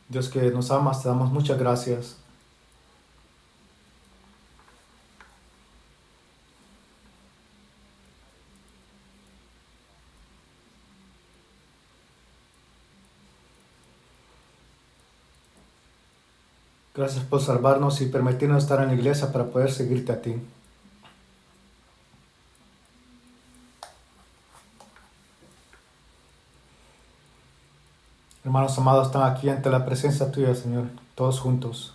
Dios que nos amas, te damos muchas gracias. Gracias por salvarnos y permitirnos estar en la iglesia para poder seguirte a ti. Hermanos amados, están aquí ante la presencia tuya, Señor, todos juntos.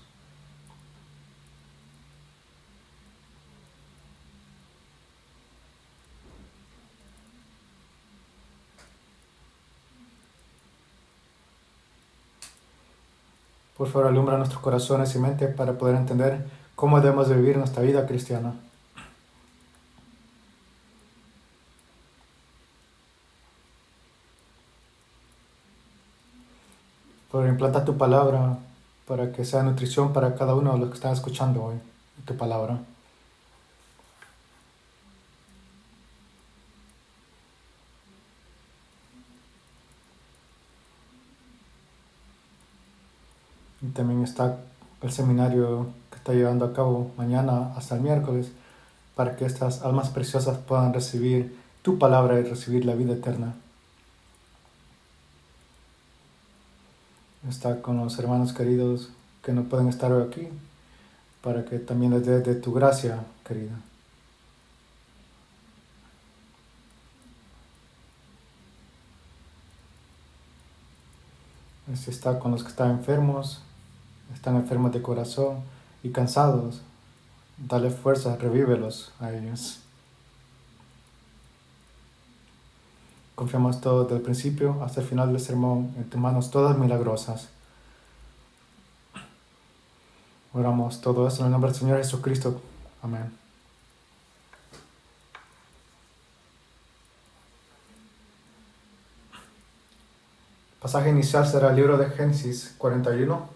Por favor, alumbra nuestros corazones y mente para poder entender cómo debemos de vivir nuestra vida cristiana. Por implanta tu palabra para que sea nutrición para cada uno de los que están escuchando hoy tu palabra. Y también está el seminario que está llevando a cabo mañana hasta el miércoles para que estas almas preciosas puedan recibir tu palabra y recibir la vida eterna. Está con los hermanos queridos que no pueden estar hoy aquí para que también les des de tu gracia, querida. Está con los que están enfermos de corazón y cansados. Dale fuerza, revívelos a ellos. Confiamos todo desde el principio hasta el final del sermón en tus manos todas milagrosas. Oramos todo esto en el nombre del Señor Jesucristo. Amén. El pasaje inicial será el libro de Génesis 41.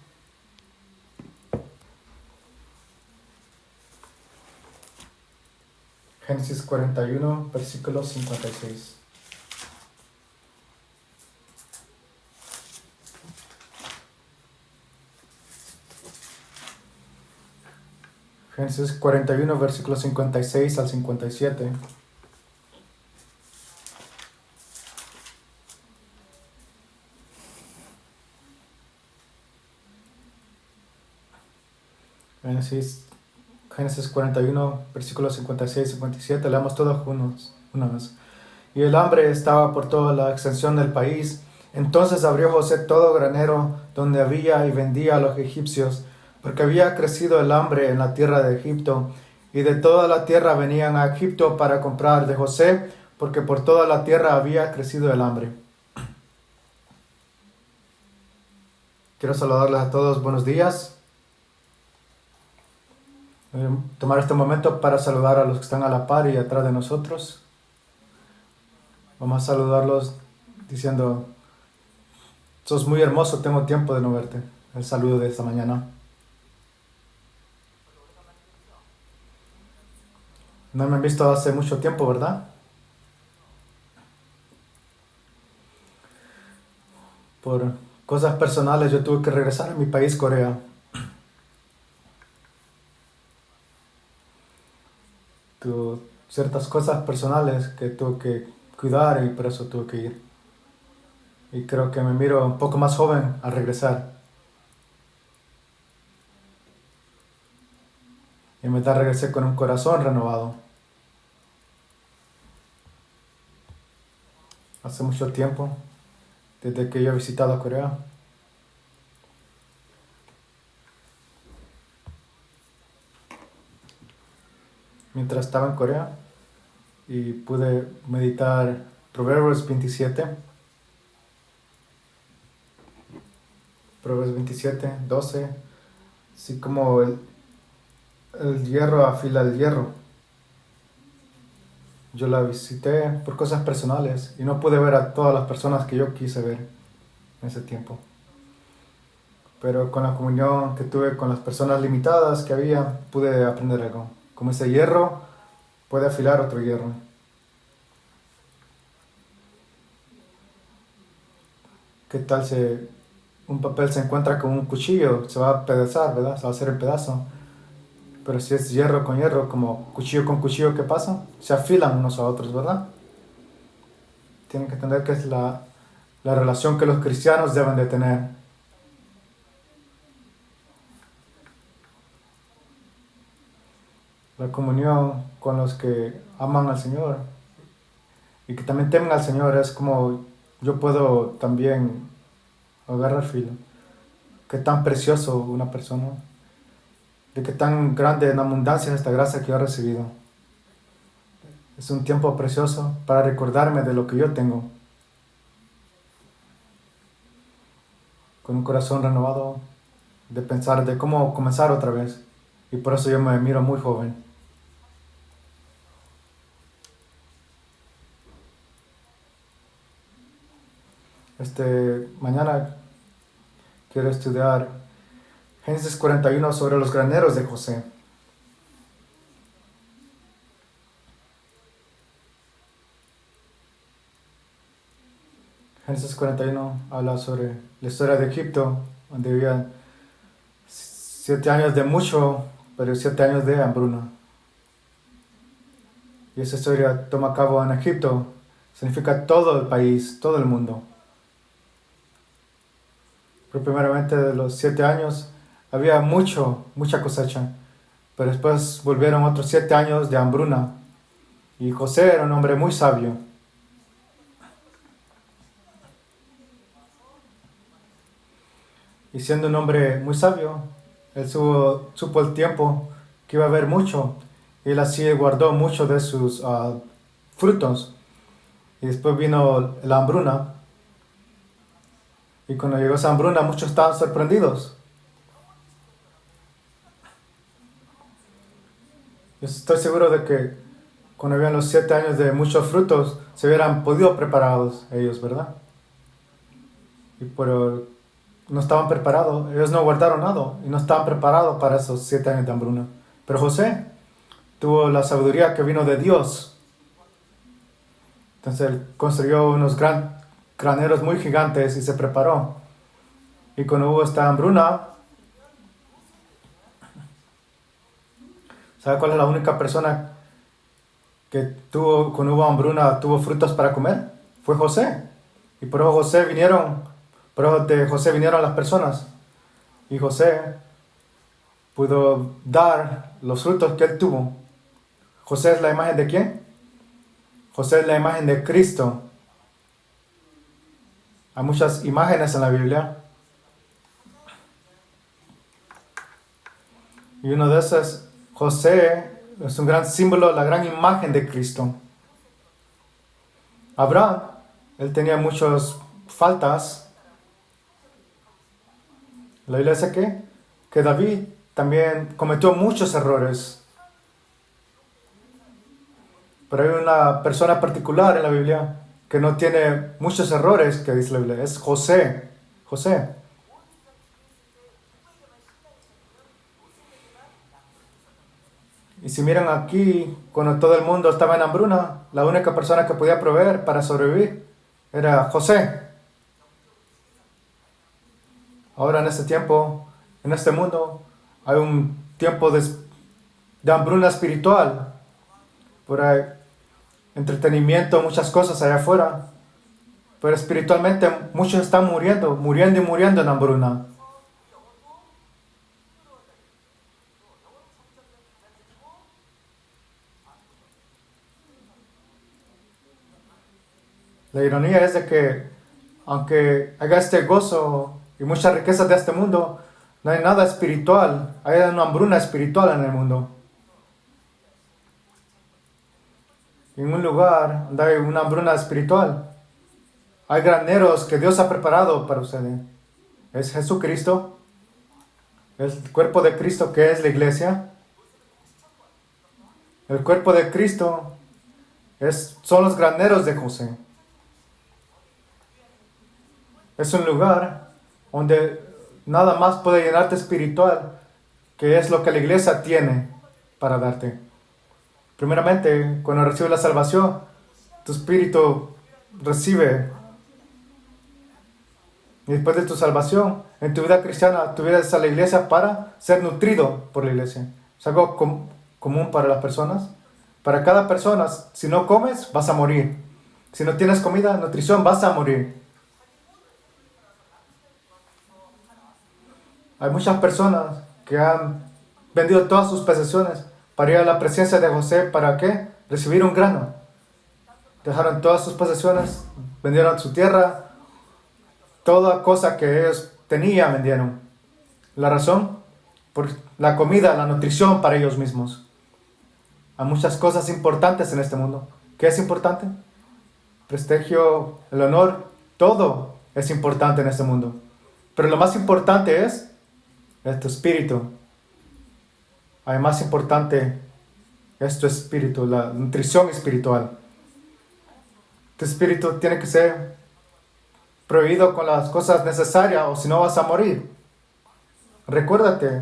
Génesis 41, versículo 56. Génesis 41, versículos 56 al 57. Génesis 41, versículos 56 y 57. Leamos todos juntos una vez. Y el hambre estaba por toda la extensión del país. Entonces abrió José todo granero donde había y vendía a los egipcios, porque había crecido el hambre en la tierra de Egipto. Y de toda la tierra venían a Egipto para comprar de José, porque por toda la tierra había crecido el hambre. Quiero saludarles a todos, buenos días. Tomar este momento para saludar a los que están a la par y atrás de nosotros. Vamos a saludarlos diciendo: sos muy hermoso, tengo tiempo de no verte. El saludo de esta mañana. No me han visto hace mucho tiempo, ¿verdad? Por cosas personales yo tuve que regresar a mi país, Corea. Tuve ciertas cosas personales que tuve que cuidar y por eso tuve que ir. Y creo que me miro un poco más joven al regresar. Y me da regresé con un corazón renovado. Hace mucho tiempo, desde que yo he visitado Corea. Mientras estaba en Corea y pude meditar Proverbios 27. Proverbios 27, 12. Así como el hierro afila el hierro. Yo la visité por cosas personales y no pude ver a todas las personas que yo quise ver en ese tiempo. Pero con la comunión que tuve con las personas limitadas que había, pude aprender algo. Como ese hierro puede afilar otro hierro. ¿Qué tal si un papel se encuentra con un cuchillo, se va a pedazar, ¿verdad? Se va a hacer el pedazo. Pero si es hierro con hierro, como cuchillo con cuchillo, ¿qué pasa? Se afilan unos a otros, ¿verdad? Tienen que entender que es la relación que los cristianos deben de tener. La comunión con los que aman al Señor y que también temen al Señor es como yo puedo también agarrar filo. Qué tan precioso una persona, de qué tan grande en abundancia es esta gracia que yo he recibido. Es un tiempo precioso para recordarme de lo que yo tengo, con un corazón renovado, de pensar de cómo comenzar otra vez. Y por eso yo me miro muy joven. Mañana quiero estudiar Génesis 41 sobre los graneros de José. Génesis 41 habla sobre la historia de Egipto, donde vivían 7 años de mucho, pero 7 años de hambruna. Y esa historia toma a cabo en Egipto, significa todo el país, todo el mundo. Pero primeramente de los 7 años había mucha cosecha, pero después volvieron otros 7 años de hambruna. Y José era un hombre muy sabio. Y siendo un hombre muy sabio, él supo el tiempo que iba a haber mucho. Y él así guardó mucho de sus frutos. Y después vino la hambruna. Y cuando llegó esa hambruna, muchos estaban sorprendidos. Yo estoy seguro de que cuando habían los 7 años de muchos frutos, se hubieran podido preparados ellos, ¿verdad? Pero no estaban preparados, ellos no guardaron nada y no estaban preparados para esos 7 años de hambruna. Pero José tuvo la sabiduría que vino de Dios. Entonces él construyó unos graneros muy gigantes y se preparó. Y cuando hubo esta hambruna, ¿sabe cuál es la única persona que cuando hubo hambruna, tuvo frutos para comer? Fue José. Y por eso de José vinieron las personas. Y José pudo dar los frutos que él tuvo. ¿José es la imagen de quién? José es la imagen de Cristo. Hay muchas imágenes en la Biblia. Y uno de esos, José, es un gran símbolo, la gran imagen de Cristo. Abraham, él tenía muchas faltas. La Biblia dice que David también cometió muchos errores. Pero hay una persona particular en la Biblia que no tiene muchos errores, que dice la Biblia, es José. José. Y si miran aquí, cuando todo el mundo estaba en hambruna, la única persona que podía proveer para sobrevivir era José. Ahora en este tiempo, en este mundo, hay un tiempo de hambruna espiritual. Por ahí, entretenimiento, muchas cosas allá afuera. Pero espiritualmente muchos están muriendo y muriendo en hambruna. La ironía es de que, aunque haya este gozo y muchas riquezas de este mundo, no hay nada espiritual, hay una hambruna espiritual en el mundo. En un lugar donde hay una hambruna espiritual, hay graneros que Dios ha preparado para ustedes. Es Jesucristo, es el cuerpo de Cristo que es la iglesia. El cuerpo de Cristo son los graneros de José. Es un lugar donde nada más puede llenarte espiritual, que es lo que la iglesia tiene para darte. Primeramente, cuando recibes la salvación, tu espíritu recibe Y después de tu salvación, en tu vida cristiana, tú vienes a la iglesia para ser nutrido por la iglesia. Es algo común para las personas. Para cada persona, si no comes, vas a morir. Si no tienes comida, nutrición, vas a morir. Hay muchas personas que han vendido todas sus posesiones para ir a la presencia de José. ¿Para qué? Recibir un grano. Dejaron todas sus posesiones, vendieron su tierra, toda cosa que ellos tenían vendieron. La razón, por la comida, la nutrición para ellos mismos. Hay muchas cosas importantes en este mundo. ¿Qué es importante? Prestigio, el honor, todo es importante en este mundo. Pero lo más importante es tu espíritu. Además importante es tu espíritu, la nutrición espiritual. Tu espíritu tiene que ser prohibido con las cosas necesarias o si no vas a morir. Recuérdate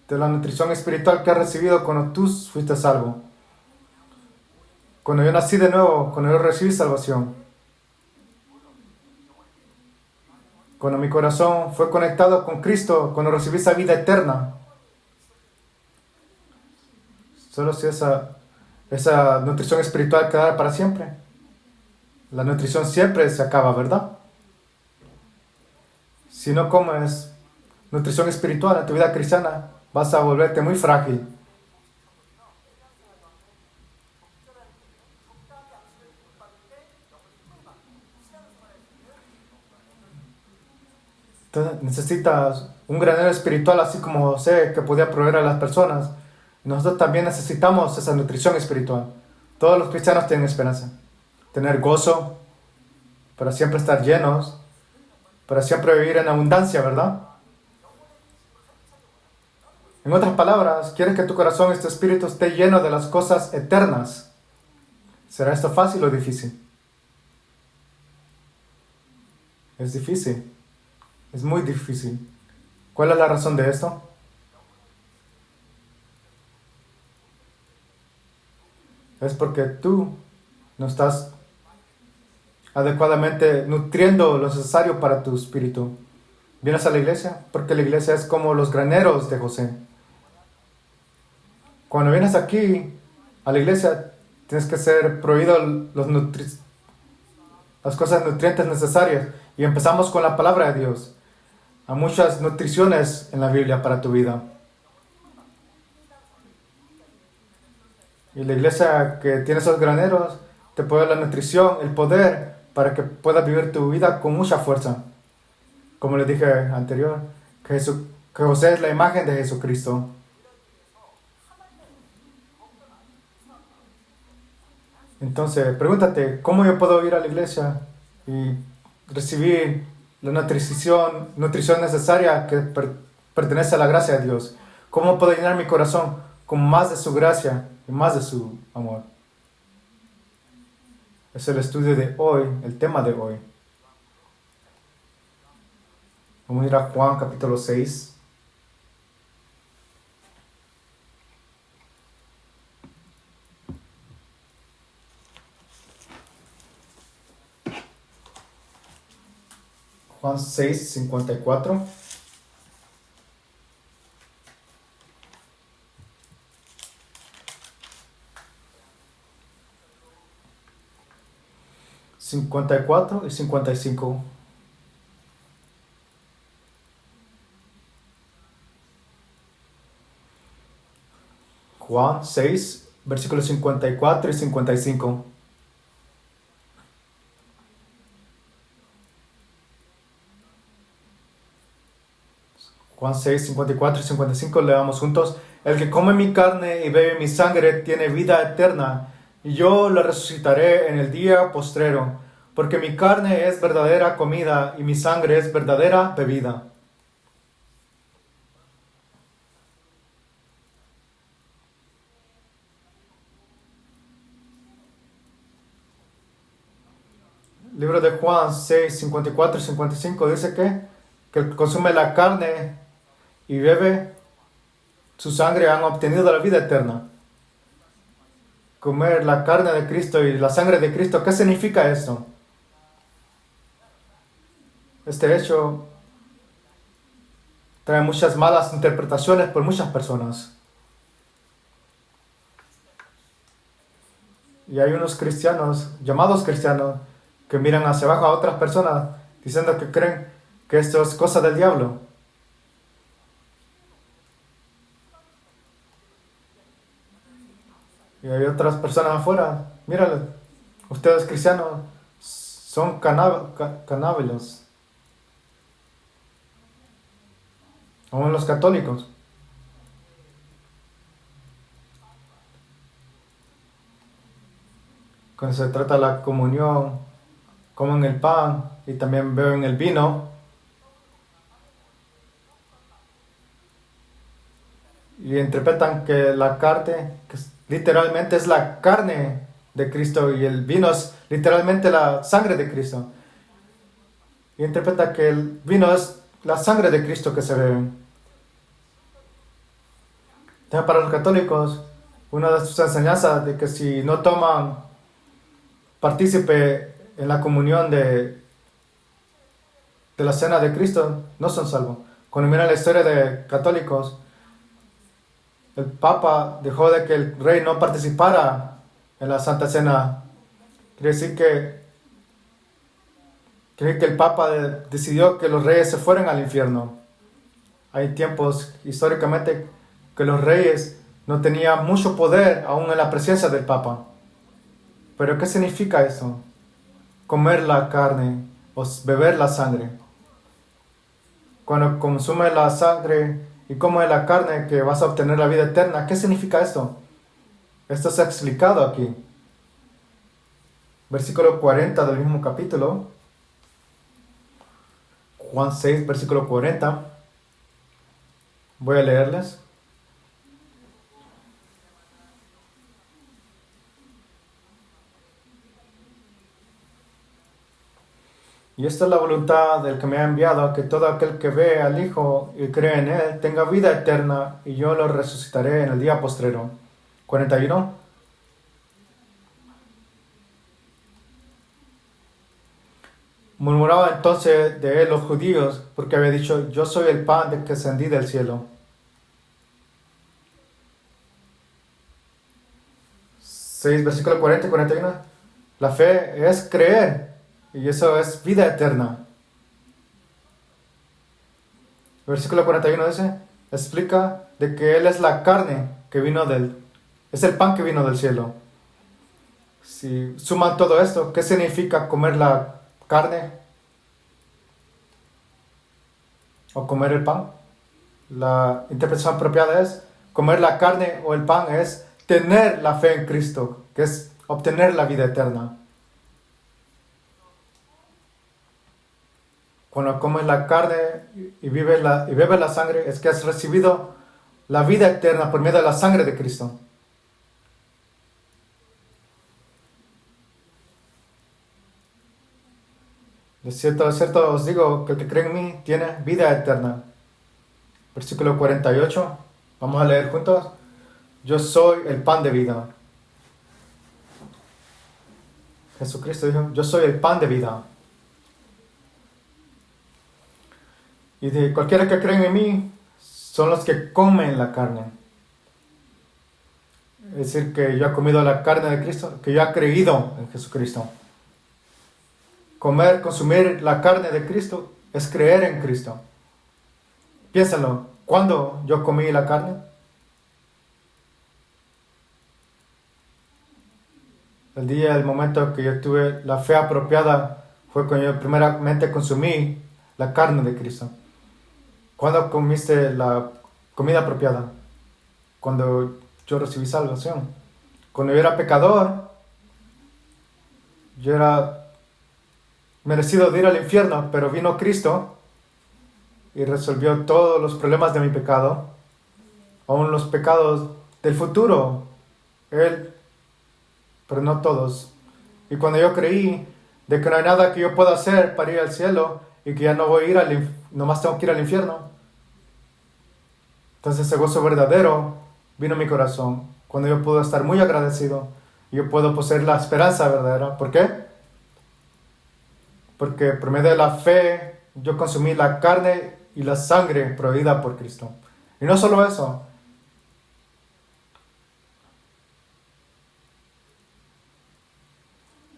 de la nutrición espiritual que has recibido cuando tú fuiste salvo. Cuando yo nací de nuevo, cuando yo recibí salvación. Cuando mi corazón fue conectado con Cristo, cuando recibí esa vida eterna. Solo si esa nutrición espiritual queda para siempre. La nutrición siempre se acaba, ¿verdad? Si no comes nutrición espiritual en tu vida cristiana, vas a volverte muy frágil. Entonces necesitas un granero espiritual así como José que podía proveer a las personas. Nosotros también necesitamos esa nutrición espiritual. Todos los cristianos tienen esperanza. Tener gozo, para siempre estar llenos, para siempre vivir en abundancia, ¿verdad? En otras palabras, quieres que tu corazón y tu espíritu esté lleno de las cosas eternas. ¿Será esto fácil o difícil? Es difícil. Es muy difícil. ¿Cuál es la razón de esto? Es porque tú no estás adecuadamente nutriendo lo necesario para tu espíritu. ¿Vienes a la iglesia? Porque la iglesia es como los graneros de José. Cuando vienes aquí a la iglesia, tienes que ser prohibido las cosas nutrientes necesarias. Y empezamos con la palabra de Dios. Hay muchas nutriciones en la Biblia para tu vida. Y la iglesia que tiene esos graneros te puede dar la nutrición, el poder para que puedas vivir tu vida con mucha fuerza. Como les dije anterior, que José es la imagen de Jesucristo. Entonces, pregúntate, ¿cómo yo puedo ir a la iglesia y recibir la nutrición necesaria que pertenece a la gracia de Dios? ¿Cómo puedo llenar mi corazón con más de su gracia y más de su amor? Es el estudio de hoy, el tema de hoy. Vamos a ir a Juan capítulo 6. Juan 6, 54. ...54 y 55... Juan 6, versículos 54 y 55... Juan 6, 54 y 55, leamos juntos. El que come mi carne y bebe mi sangre tiene vida eterna, y yo lo resucitaré en el día postrero, porque mi carne es verdadera comida y mi sangre es verdadera bebida. Libro de Juan 6, 54 y 55 dice que el que consume la carne y bebe su sangre han obtenido la vida eterna. Comer la carne de Cristo y la sangre de Cristo, ¿qué significa esto? este hecho trae muchas malas interpretaciones por muchas personas. Y hay unos cristianos, llamados cristianos, que miran hacia abajo a otras personas diciendo que creen que esto es cosa del diablo. Y hay otras personas afuera, mírale, ustedes cristianos son canábilos. Aún los católicos. Cuando se trata de la comunión, comen el pan y también beben el vino. Y interpretan que la carne, que literalmente es la carne de Cristo y el vino es literalmente la sangre de Cristo. Y interpretan que el vino es la sangre de Cristo que se bebe. También para los católicos, una de sus enseñanzas de que si no toman partícipe en la comunión de la cena de Cristo, no son salvos. Cuando miran la historia de católicos, el Papa dejó de que el rey no participara en la Santa Cena. Quiere decir que el Papa decidió que los reyes se fueran al infierno. Hay tiempos históricamente que los reyes no tenían mucho poder aún en la presencia del Papa. Pero ¿qué significa eso? Comer la carne o beber la sangre. Cuando consumes la sangre y comes la carne que vas a obtener la vida eterna, ¿qué significa esto? Esto se ha explicado aquí. Versículo 40 del mismo capítulo. Juan 6, versículo 40. Voy a leerles. Y esta es la voluntad del que me ha enviado, que todo aquel que ve al Hijo y cree en Él tenga vida eterna, y yo lo resucitaré en el día postrero. 41. Murmuraba entonces de él los judíos, porque había dicho, yo soy el pan que descendí del cielo. 6, versículo 40 y 41. La fe es creer. Y eso es vida eterna. Versículo 41 dice, explica de que Él es la carne que vino es el pan que vino del cielo. Si suman todo esto, ¿qué significa comer la carne? ¿O comer el pan? La interpretación apropiada es, comer la carne o el pan es tener la fe en Cristo, que es obtener la vida eterna. Cuando comes la carne y bebes la sangre, es que has recibido la vida eterna por medio de la sangre de Cristo. De cierto os digo que el que cree en mí tiene vida eterna. Versículo 48. Vamos a leer juntos. Yo soy el pan de vida. Jesucristo dijo, yo soy el pan de vida. Y de cualquiera que cree en mí, son los que comen la carne. Es decir, que yo he comido la carne de Cristo, que yo he creído en Jesucristo. Consumir la carne de Cristo es creer en Cristo. Piénsalo, ¿cuándo yo comí la carne? El momento que yo tuve la fe apropiada fue cuando yo primeramente consumí la carne de Cristo. ¿Cuándo comiste la comida apropiada? Cuando yo recibí salvación. Cuando yo era pecador, yo era merecido de ir al infierno, pero vino Cristo y resolvió todos los problemas de mi pecado, aún los pecados del futuro. Él, pero no todos. Y cuando yo creí de que no hay nada que yo pueda hacer para ir al cielo y que ya no voy a ir nomás tengo que ir al infierno, entonces ese gozo verdadero vino a mi corazón cuando yo pude estar muy agradecido y yo puedo poseer la esperanza verdadera. ¿Por qué? Porque por medio de la fe yo consumí la carne y la sangre prohibida por Cristo. Y no solo eso.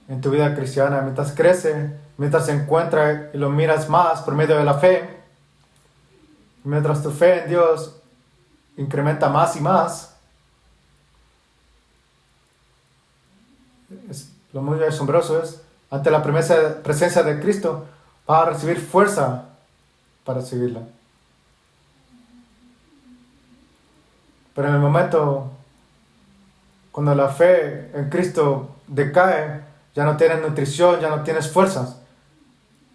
En tu vida cristiana, mientras crece, mientras se encuentra y lo miras más por medio de la fe, mientras tu fe en Dios incrementa más y más, lo muy asombroso es, ante la presencia de Cristo, vas a recibir fuerza para seguirla. Pero en el momento, cuando la fe en Cristo decae, ya no tienes nutrición, ya no tienes fuerzas.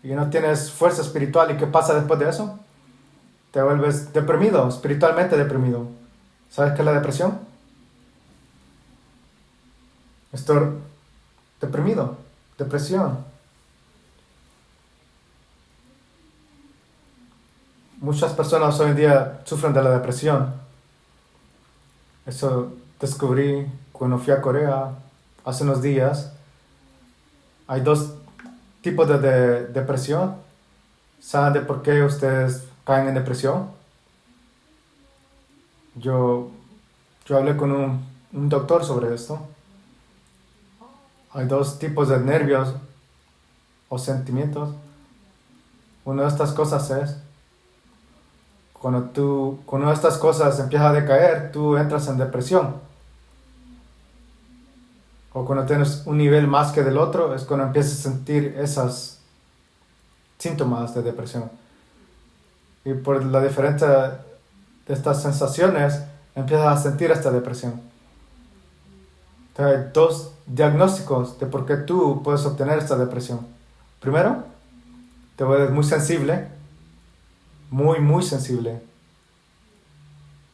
Y no tienes fuerza espiritual. ¿Y qué pasa después de eso? Te vuelves deprimido, espiritualmente deprimido. ¿Sabes qué es la depresión? Estoy deprimido, depresión. Muchas personas hoy en día sufren de la depresión. Eso descubrí cuando fui a Corea hace unos días. Hay dos tipos de depresión. ¿Saben de por qué ustedes caen en depresión? Yo hablé con un doctor sobre esto. Hay dos tipos de nervios o sentimientos. Una de estas cosas es cuando una de estas cosas empieza a decaer, tú entras en depresión. O cuando tienes un nivel más que del otro, es cuando empiezas a sentir esos síntomas de depresión. Y por la diferencia de estas sensaciones, empiezas a sentir esta depresión. Entonces, hay dos diagnósticos de por qué tú puedes obtener esta depresión. Primero, te vuelves muy sensible, muy sensible.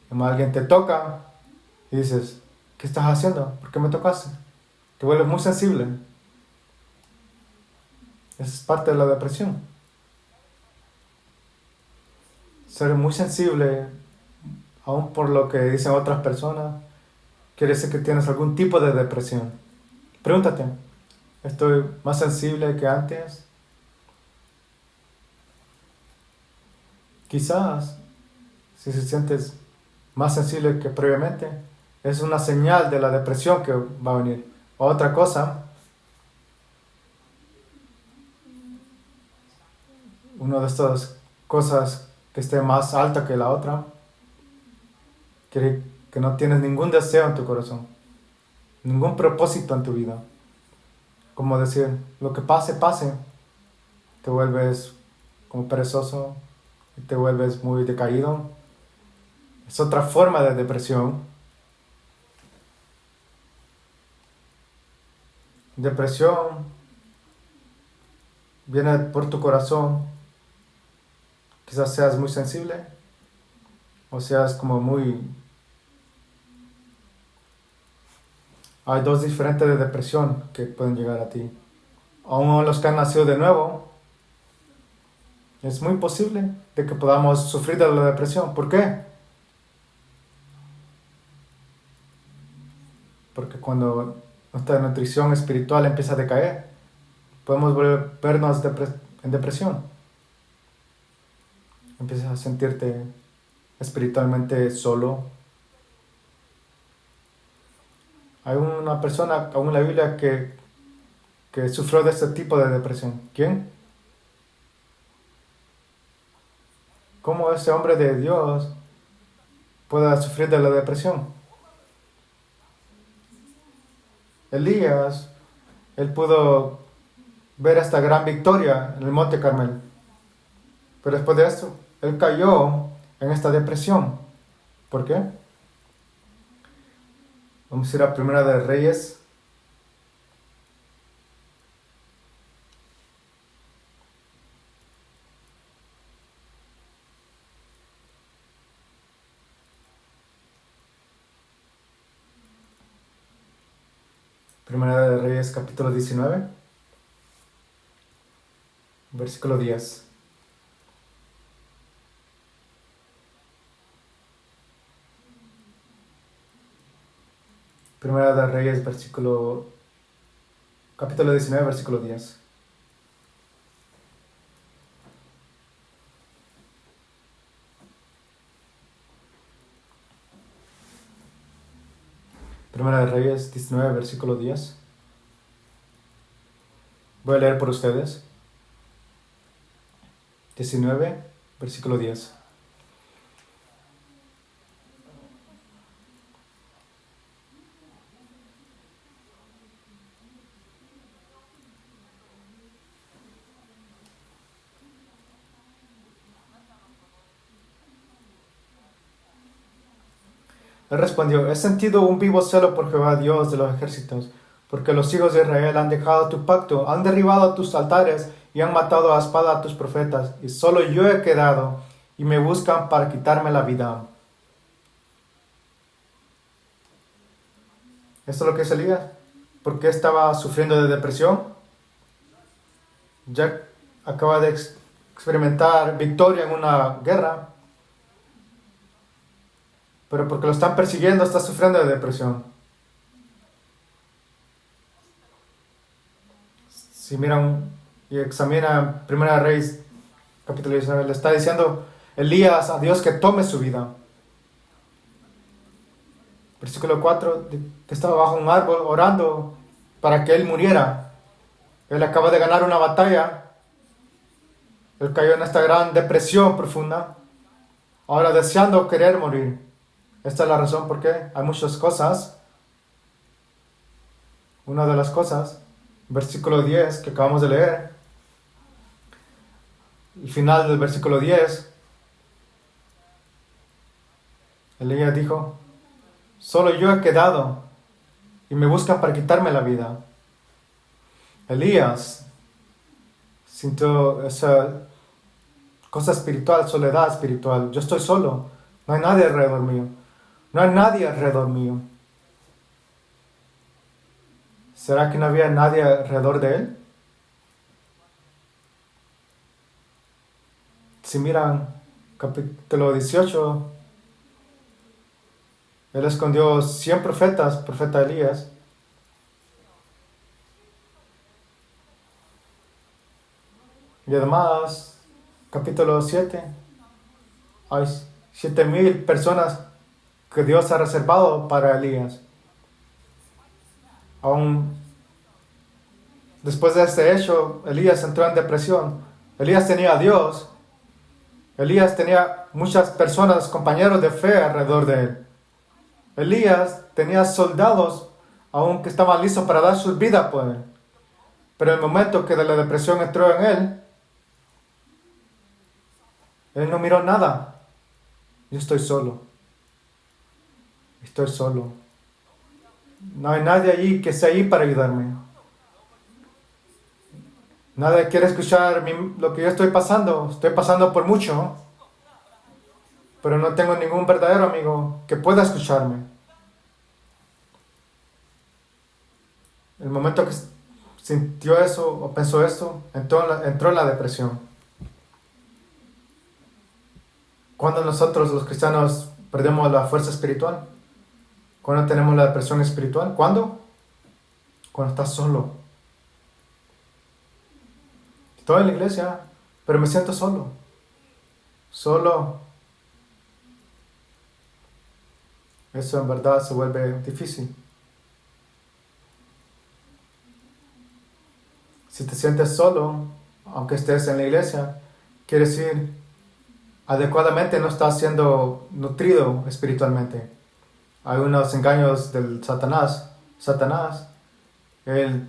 Como alguien te toca y dices, ¿qué estás haciendo? ¿Por qué me tocaste? Te vuelves muy sensible. Esa es parte de la depresión. Ser muy sensible, aún por lo que dicen otras personas, quiere decir que tienes algún tipo de depresión. Pregúntate, ¿estoy más sensible que antes? Quizás, si se sientes más sensible que previamente, es una señal de la depresión que va a venir. Otra cosa, una de estas cosas que esté más alta que la otra, quiere que no tienes ningún deseo en tu corazón, ningún propósito en tu vida. Como decir, lo que pase, pase, te vuelves como perezoso y te vuelves muy decaído. Es otra forma de depresión. Depresión viene por tu corazón. Quizás seas muy sensible o seas como muy... Hay dos diferentes de depresión que pueden llegar a ti. Aún los que han nacido de nuevo, es muy posible de que podamos sufrir de la depresión. ¿Por qué? Porque cuando nuestra nutrición espiritual empieza a decaer, podemos vernos en depresión. Empiezas a sentirte espiritualmente solo. Hay una persona, aún en la Biblia, que sufrió de este tipo de depresión. ¿Quién? ¿Cómo ese hombre de Dios puede sufrir de la depresión? Elías, él pudo ver esta gran victoria en el Monte Carmelo. Pero después de esto, él cayó en esta depresión. ¿Por qué? Vamos a ir a Primera de Reyes. Primera de Reyes, capítulo 19, versículo 10. Primera de Reyes, capítulo 19, versículo 10. Primera de Reyes 19, versículo 10. Voy a leer por ustedes. 19, versículo 10. Él respondió, he sentido un vivo celo por Jehová Dios de los ejércitos, porque los hijos de Israel han dejado tu pacto, han derribado tus altares y han matado a espada a tus profetas, y solo yo he quedado, y me buscan para quitarme la vida. Esto es lo que es Elías. ¿Por qué estaba sufriendo de depresión? Ya acaba de experimentar victoria en una guerra, pero porque lo están persiguiendo está sufriendo de depresión. Si miran y examinan Primera Reyes, capítulo 19, le está diciendo Elías a Dios que tome su vida. Versículo 4, que estaba bajo un árbol orando para que él muriera. Él acaba de ganar una batalla. Él cayó en esta gran depresión profunda. Ahora deseando querer morir. Esta es la razón por qué hay muchas cosas. Una de las cosas, versículo 10 que acabamos de leer, el final del versículo 10, Elías dijo, solo yo he quedado y me buscan para quitarme la vida. Elías sintió esa cosa espiritual, soledad espiritual. Yo estoy solo, no hay nadie alrededor mío. No hay nadie alrededor mío. ¿Será que no había nadie alrededor de él? Si miran capítulo 18, él escondió 100 profetas, profeta Elías. Y además, capítulo 7, hay 7,000 personas que Dios ha reservado para Elías. Aún después de este hecho, Elías entró en depresión. Elías tenía a Dios. Elías tenía muchas personas, compañeros de fe alrededor de él. Elías tenía soldados aún que estaban listos para dar su vida por él. Pero en el momento que la depresión entró en él no miró nada. Yo estoy solo. Estoy solo. No hay nadie allí que esté ahí para ayudarme. Nadie quiere escuchar lo que yo estoy pasando. Estoy pasando por mucho. Pero no tengo ningún verdadero amigo que pueda escucharme. El momento que sintió eso o pensó esto, entró en la depresión. Cuando nosotros los cristianos perdemos la fuerza espiritual, cuando tenemos la depresión espiritual, ¿cuándo? Cuando estás solo. Estoy en la iglesia, pero me siento solo. Solo. Eso en verdad se vuelve difícil. Si te sientes solo, aunque estés en la iglesia, quiere decir adecuadamente no estás siendo nutrido espiritualmente. Hay unos engaños del Satanás. Satanás, él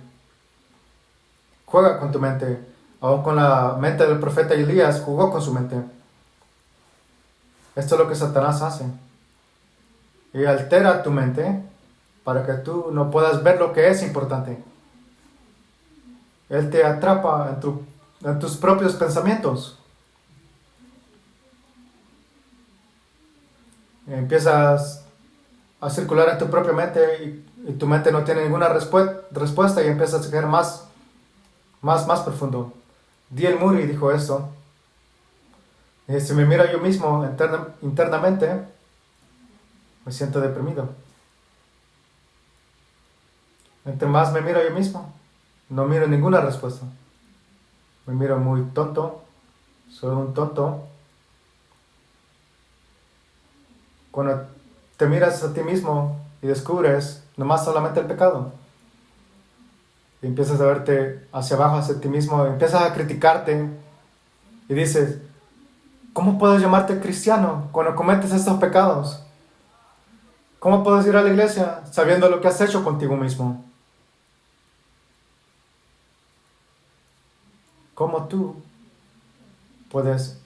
juega con tu mente. Aún con la mente del profeta Elías jugó con su mente. Esto es lo que Satanás hace. Y altera tu mente para que tú no puedas ver lo que es importante. Él te atrapa en tus propios pensamientos. Empiezas a circular en tu propia mente y tu mente no tiene ninguna respuesta y empiezas a caer más profundo. D.L. Moody dijo esto. Si me miro yo mismo internamente, me siento deprimido. Entre más me miro yo mismo, no miro ninguna respuesta. Me miro muy tonto, soy un tonto. Cuando te miras a ti mismo y descubres nomás solamente el pecado. Y empiezas a verte hacia abajo, hacia ti mismo, y empiezas a criticarte y dices, ¿cómo puedes llamarte cristiano cuando cometes estos pecados? ¿Cómo puedes ir a la iglesia sabiendo lo que has hecho contigo mismo? ¿Cómo tú puedes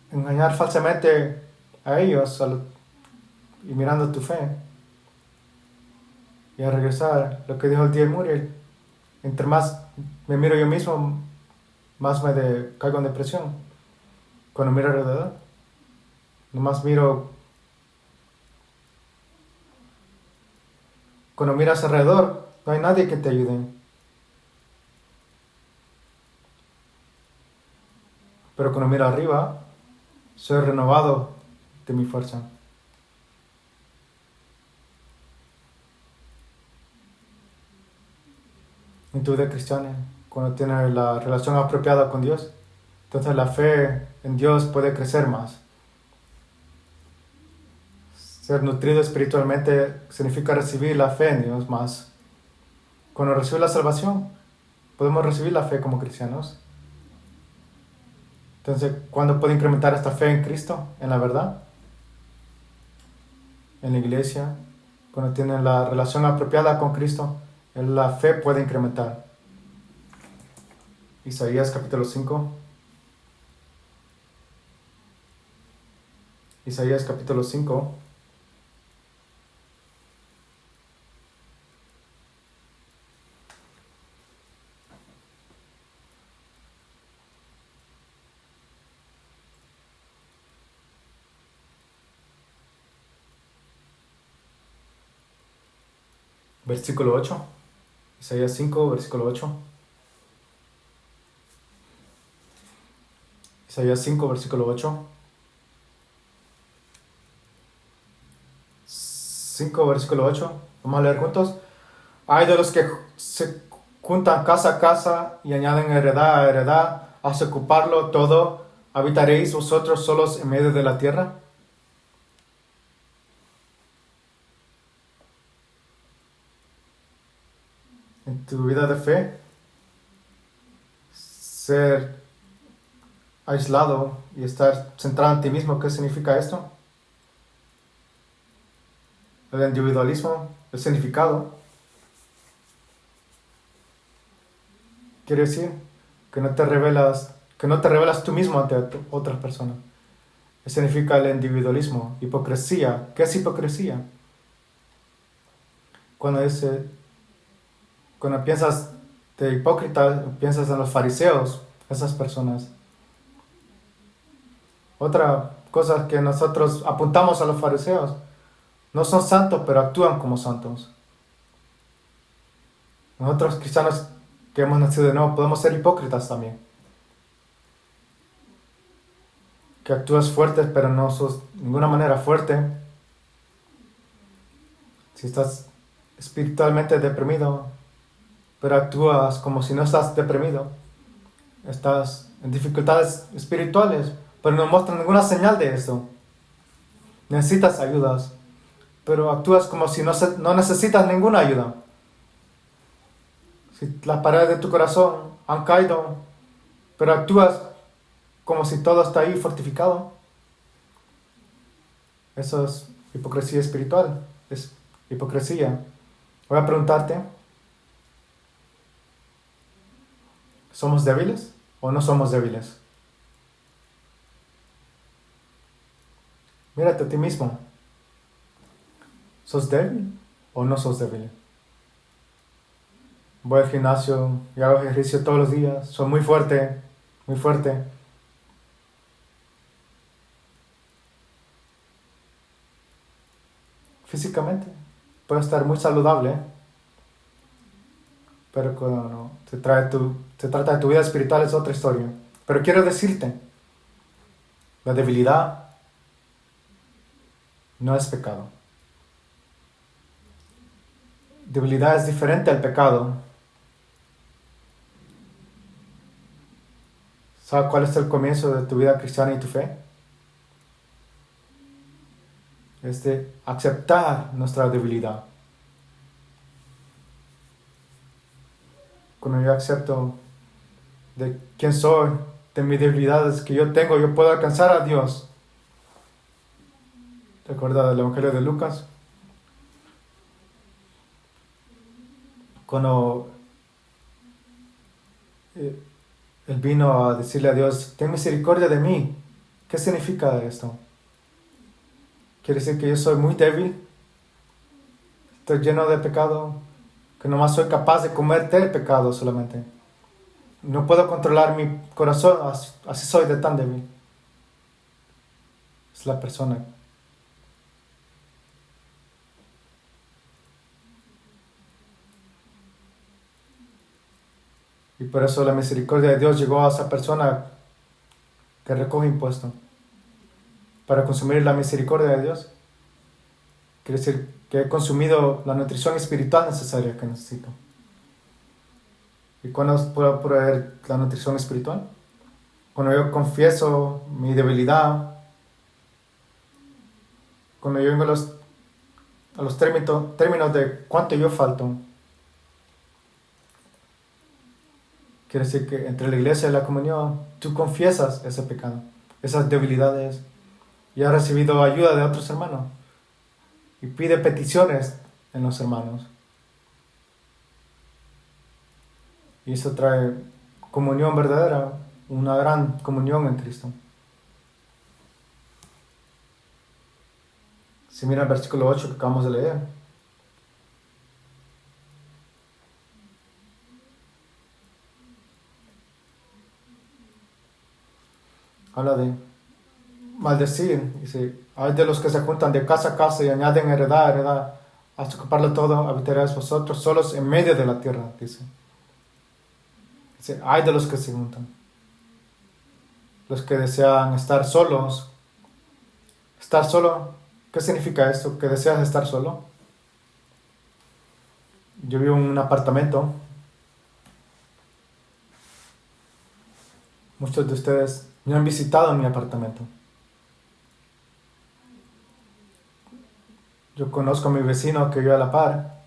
engañar falsamente a ellos y mirando tu fe? Y a regresar, lo que dijo el D.L. Moody, entre más me miro yo mismo, más caigo en depresión. Cuando miro alrededor, nomás miro, cuando miras alrededor, no hay nadie que te ayude. Pero cuando miro arriba, soy renovado de mi fuerza. En tu vida cristiana, cuando tienes la relación apropiada con Dios, entonces la fe en Dios puede crecer más. Ser nutrido espiritualmente significa recibir la fe en Dios más. Cuando recibes la salvación, podemos recibir la fe como cristianos. Entonces, ¿cuándo puede incrementar esta fe en Cristo, en la verdad? En la iglesia, cuando tienen la relación apropiada con Cristo, la fe puede incrementar. Isaías capítulo 5. Isaías capítulo 5. Versículo 8. Isaías 5, versículo 8. Isaías 5, versículo 8. 5, versículo 8. Vamos a leer juntos. Hay de los que se juntan casa a casa y añaden heredad a heredad. Hasta ocuparlo todo, ¿habitaréis vosotros solos en medio de la tierra? En tu vida de fe, ser aislado y estar centrado en ti mismo, ¿qué significa esto? El individualismo, el significado, quiere decir que no te revelas tú mismo ante otras personas. ¿Qué significa el individualismo? Hipocresía. ¿Qué es hipocresía? Cuando piensas de hipócrita, piensas en los fariseos, esas personas. Otra cosa que nosotros apuntamos a los fariseos, no son santos, pero actúan como santos. Nosotros cristianos que hemos nacido de nuevo podemos ser hipócritas también. Que actúas fuerte, pero no sos de ninguna manera fuerte. Si estás espiritualmente deprimido, pero actúas como si no estás deprimido. Estás en dificultades espirituales, pero no muestran ninguna señal de esto. Necesitas ayudas, pero actúas como si no necesitas ninguna ayuda. Si las paredes de tu corazón han caído, pero actúas como si todo está ahí fortificado. Eso es hipocresía espiritual, es hipocresía. Voy a preguntarte, ¿somos débiles o no somos débiles? Mírate a ti mismo. ¿Sos débil o no sos débil? Voy al gimnasio y hago ejercicio todos los días. Soy muy fuerte, muy fuerte. Físicamente puedo estar muy saludable, pero cuando se trata de tu vida espiritual es otra historia. Pero quiero decirte, la debilidad no es pecado. Debilidad es diferente al pecado. ¿Sabes cuál es el comienzo de tu vida cristiana y tu fe? es de aceptar nuestra debilidad. Cuando yo acepto de quién soy, de mis debilidades que yo tengo, yo puedo alcanzar a Dios. ¿Recuerda el Evangelio de Lucas? Cuando él vino a decirle a Dios, ten misericordia de mí. ¿Qué significa esto? Quiere decir que yo soy muy débil, estoy lleno de pecado, que nomás soy capaz de cometer pecado solamente. No puedo controlar mi corazón, así soy de tan débil. Es la persona. Y por eso la misericordia de Dios llegó a esa persona que recoge impuestos. Para consumir la misericordia de Dios, quiere decir que he consumido la nutrición espiritual necesaria que necesito. ¿Y cuándo puedo proveer la nutrición espiritual? Cuando yo confieso mi debilidad, cuando yo vengo a los términos de cuánto yo falto. Quiere decir que entre la iglesia y la comunión, tú confiesas ese pecado, esas debilidades, y has recibido ayuda de otros hermanos. Y pide peticiones en los hermanos. Y eso trae comunión verdadera, una gran comunión en Cristo. Si mira el versículo 8 que acabamos de leer. Habla de maldecir. Dice, hay de los que se juntan de casa a casa y añaden heredad a heredad. Hasta ocuparlo todo, habitaréis vosotros solos en medio de la tierra, dice. Dice, hay de los que se juntan. Los que desean estar solos. Estar solo, ¿qué significa esto? ¿Que deseas estar solo? Yo vivo en un apartamento. Muchos de ustedes me han visitado en mi apartamento. Yo conozco a mi vecino que vive a la par,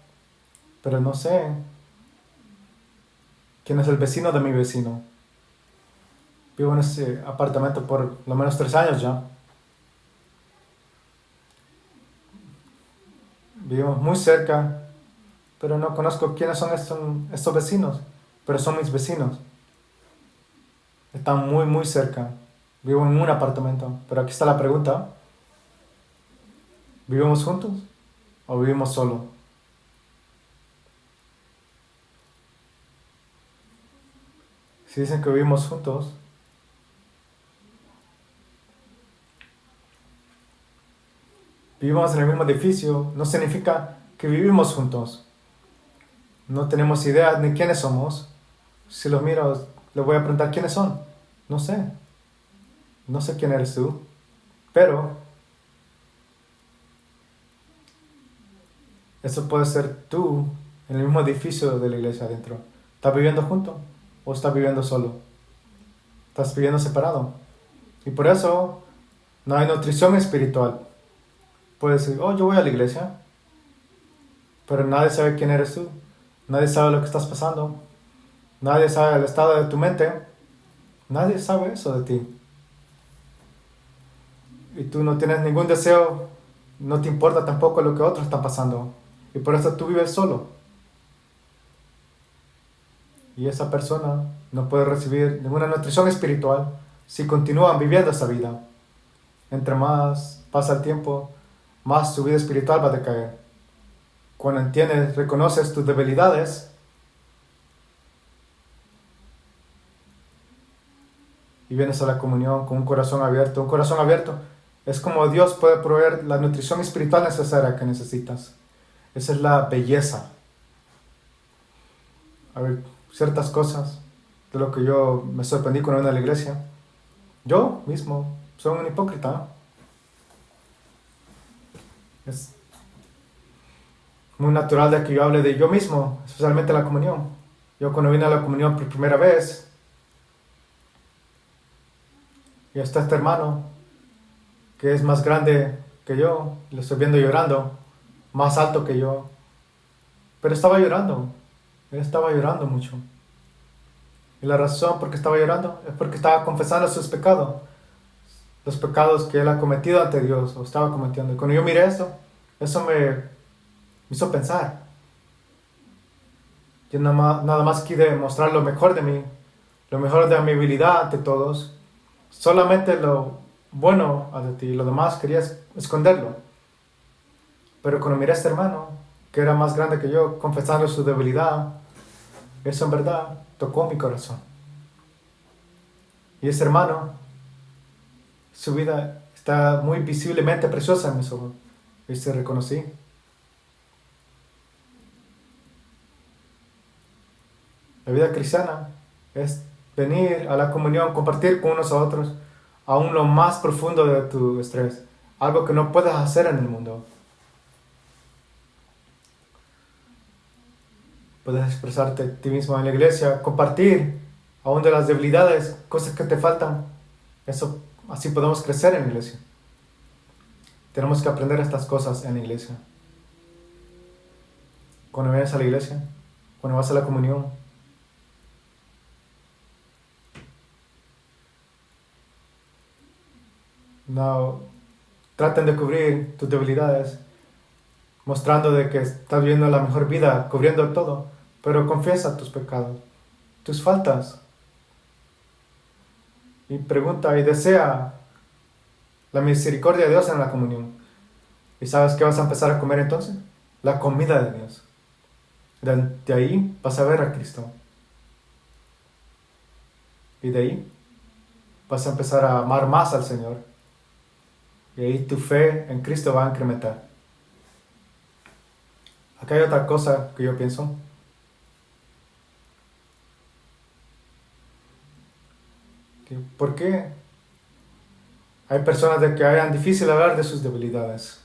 pero no sé quién es el vecino de mi vecino. Vivo en ese apartamento por lo menos 3 años ya. Vivimos muy cerca, pero no conozco quiénes son estos vecinos, pero son mis vecinos. Están muy, muy cerca. Vivo en un apartamento, pero aquí está la pregunta. ¿Vivimos juntos o vivimos solo? Si dicen que vivimos juntos, vivimos en el mismo edificio, no significa que vivimos juntos. No tenemos idea ni quiénes somos. Si los miro, les voy a preguntar quiénes son. No sé. No sé quién eres tú. Pero eso puede ser tú en el mismo edificio de la iglesia adentro. ¿Estás viviendo junto o estás viviendo solo? ¿Estás viviendo separado? Y por eso no hay nutrición espiritual. Puedes decir, oh, yo voy a la iglesia, pero nadie sabe quién eres tú. Nadie sabe lo que estás pasando. Nadie sabe el estado de tu mente. Nadie sabe eso de ti. Y tú no tienes ningún deseo, no te importa tampoco lo que otros están pasando. Y por eso tú vives solo. Y esa persona no puede recibir ninguna nutrición espiritual si continúan viviendo esa vida. Entre más pasa el tiempo, más su vida espiritual va a decaer. Cuando entiendes, reconoces tus debilidades y vienes a la comunión con un corazón abierto. Un corazón abierto es como Dios puede proveer la nutrición espiritual necesaria que necesitas. Esa es la belleza. A ver, ciertas cosas de lo que yo me sorprendí cuando vine a la iglesia. Yo mismo soy un hipócrita. Es muy natural de que yo hable de yo mismo, especialmente en la comunión. Yo cuando vine a la comunión por primera vez, y está este hermano, que es más grande que yo, lo estoy viendo llorando, más alto que yo, pero estaba llorando, él estaba llorando mucho. Y la razón por qué estaba llorando es porque estaba confesando sus pecados, los pecados que él ha cometido ante Dios, o estaba cometiendo. Y cuando yo miré eso me hizo pensar. Yo nada más quise mostrar lo mejor de mí, lo mejor de mi habilidad ante todos, solamente lo bueno ante ti, lo demás quería esconderlo. Pero cuando miré a este hermano, que era más grande que yo, confesando su debilidad, eso en verdad tocó mi corazón. Y ese hermano, su vida está muy visiblemente preciosa en mis ojos. Y se reconocí. La vida cristiana es venir a la comunión, compartir con unos a otros, aún lo más profundo de tu estrés. Algo que no puedes hacer en el mundo. Puedes expresarte a ti mismo en la iglesia, compartir aún de las debilidades, cosas que te faltan. Eso, así podemos crecer en la iglesia. Tenemos que aprender estas cosas en la iglesia. Cuando vienes a la iglesia, cuando vas a la comunión. No, traten de cubrir tus debilidades, mostrando de que estás viviendo la mejor vida, cubriendo todo, pero confiesa tus pecados, tus faltas, y pregunta y desea la misericordia de Dios en la comunión. ¿Y sabes qué vas a empezar a comer entonces? La comida de Dios. De ahí vas a ver a Cristo. Y de ahí vas a empezar a amar más al Señor. Y ahí tu fe en Cristo va a incrementar. Acá hay otra cosa que yo pienso. ¿Por qué hay personas de que hayan difícil hablar de sus debilidades?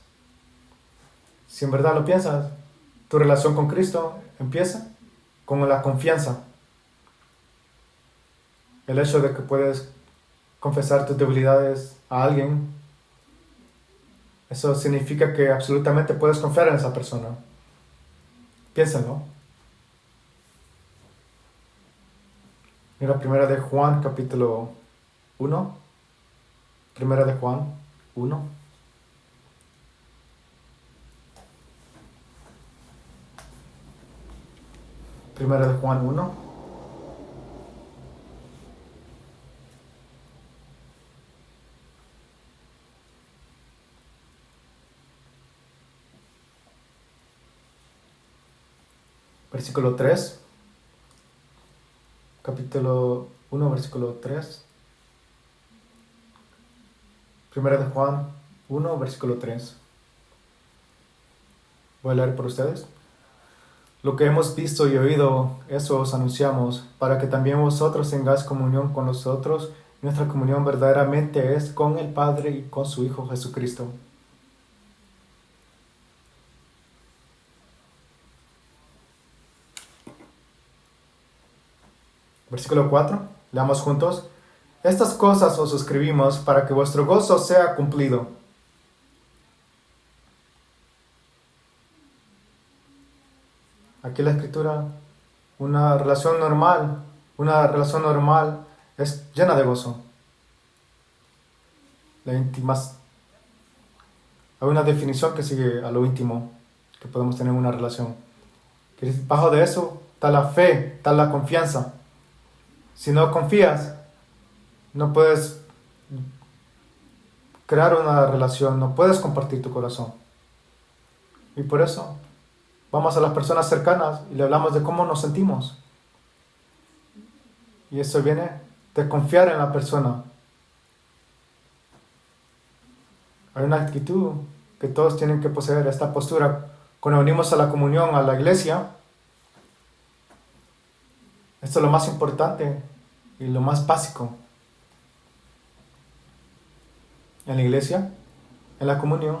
Si en verdad lo piensas, tu relación con Cristo empieza con la confianza. El hecho de que puedes confesar tus debilidades a alguien, eso significa que absolutamente puedes confiar en esa persona. Piénsalo. Mira, primera de Juan, capítulo 1. Primera de Juan 1. Primera de Juan 1. Versículo 3. Capítulo 1, versículo 3. Primera de Juan 1, versículo 3. Voy a leer por ustedes. Lo que hemos visto y oído, eso os anunciamos, para que también vosotros tengáis comunión con nosotros. Nuestra comunión verdaderamente es con el Padre y con su Hijo Jesucristo. Versículo 4, leamos juntos. Estas cosas os escribimos para que vuestro gozo sea cumplido. Aquí la escritura, una relación normal es llena de gozo. Hay una definición que sigue a lo íntimo que podemos tener en una relación. Que bajo de eso está la fe, está la confianza. Si no confías, no puedes crear una relación, no puedes compartir tu corazón. Y por eso vamos a las personas cercanas y le hablamos de cómo nos sentimos. Y eso viene de confiar en la persona. Hay una actitud que todos tienen que poseer, esta postura. Cuando venimos a la comunión, a la iglesia, esto es lo más importante y lo más básico. En la iglesia, en la comunión,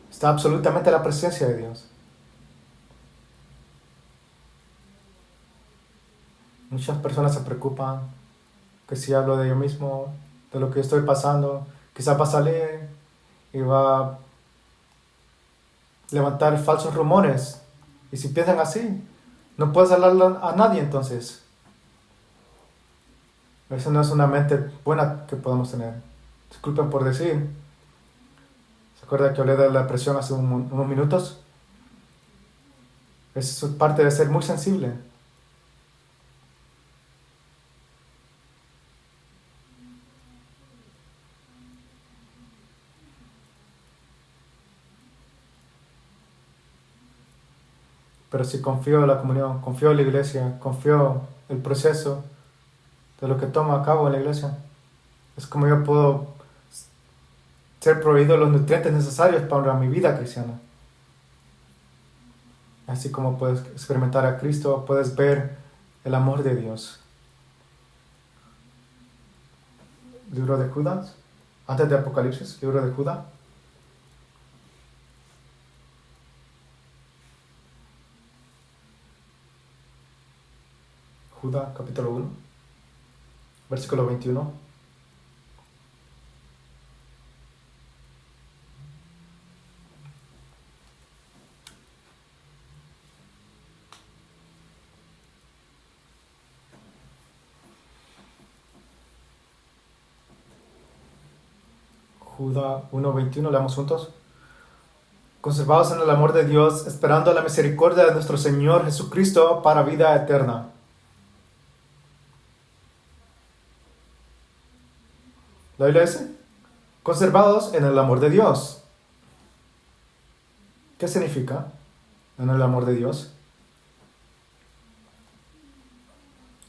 está absolutamente la presencia de Dios. Muchas personas se preocupan que si hablo de yo mismo, de lo que estoy pasando, quizás va a salir y va a levantar falsos rumores. Y si piensan así, no puedes hablarle a nadie entonces. Esa no es una mente buena que podemos tener. Disculpen por decir. ¿Se acuerda que hablé de la depresión hace unos minutos? Es parte de ser muy sensible. Pero si confío en la comunión, confío en la iglesia, confío en el proceso de lo que toma a cabo en la iglesia, es como yo puedo ser proveído de los nutrientes necesarios para mi vida cristiana. Así como puedes experimentar a Cristo, puedes ver el amor de Dios. Libro de Judas, antes de Apocalipsis, libro de Judas. Judas capítulo 1, versículo 21. Judas 1:21, leamos juntos. Conservados en el amor de Dios, esperando la misericordia de nuestro Señor Jesucristo para vida eterna. La Biblia dice, conservados en el amor de Dios. ¿Qué significa en el amor de Dios?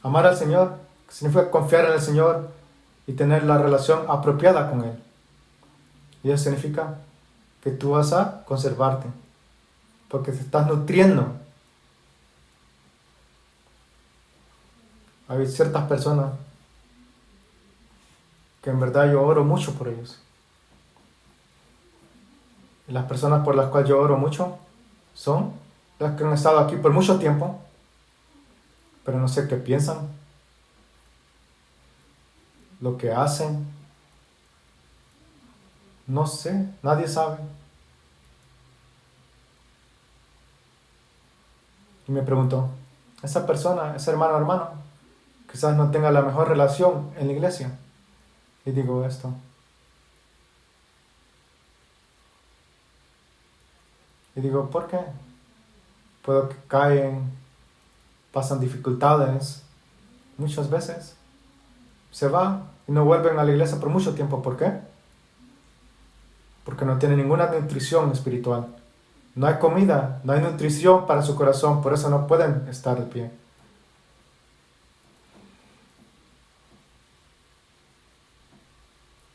Amar al Señor significa confiar en el Señor y tener la relación apropiada con Él. Y eso significa que tú vas a conservarte, porque te estás nutriendo. Hay ciertas personas que en verdad yo oro mucho por ellos. Y las personas por las cuales yo oro mucho son las que han estado aquí por mucho tiempo, pero no sé qué piensan, lo que hacen. No sé, nadie sabe. Y me pregunto, esa persona, ese hermano o hermano, quizás no tenga la mejor relación en la iglesia. Y digo esto. Y digo, ¿por qué? Puedo que caen, pasan dificultades, muchas veces. Se va y no vuelven a la iglesia por mucho tiempo. ¿Por qué? Porque no tienen ninguna nutrición espiritual. No hay comida, no hay nutrición para su corazón, por eso no pueden estar de pie.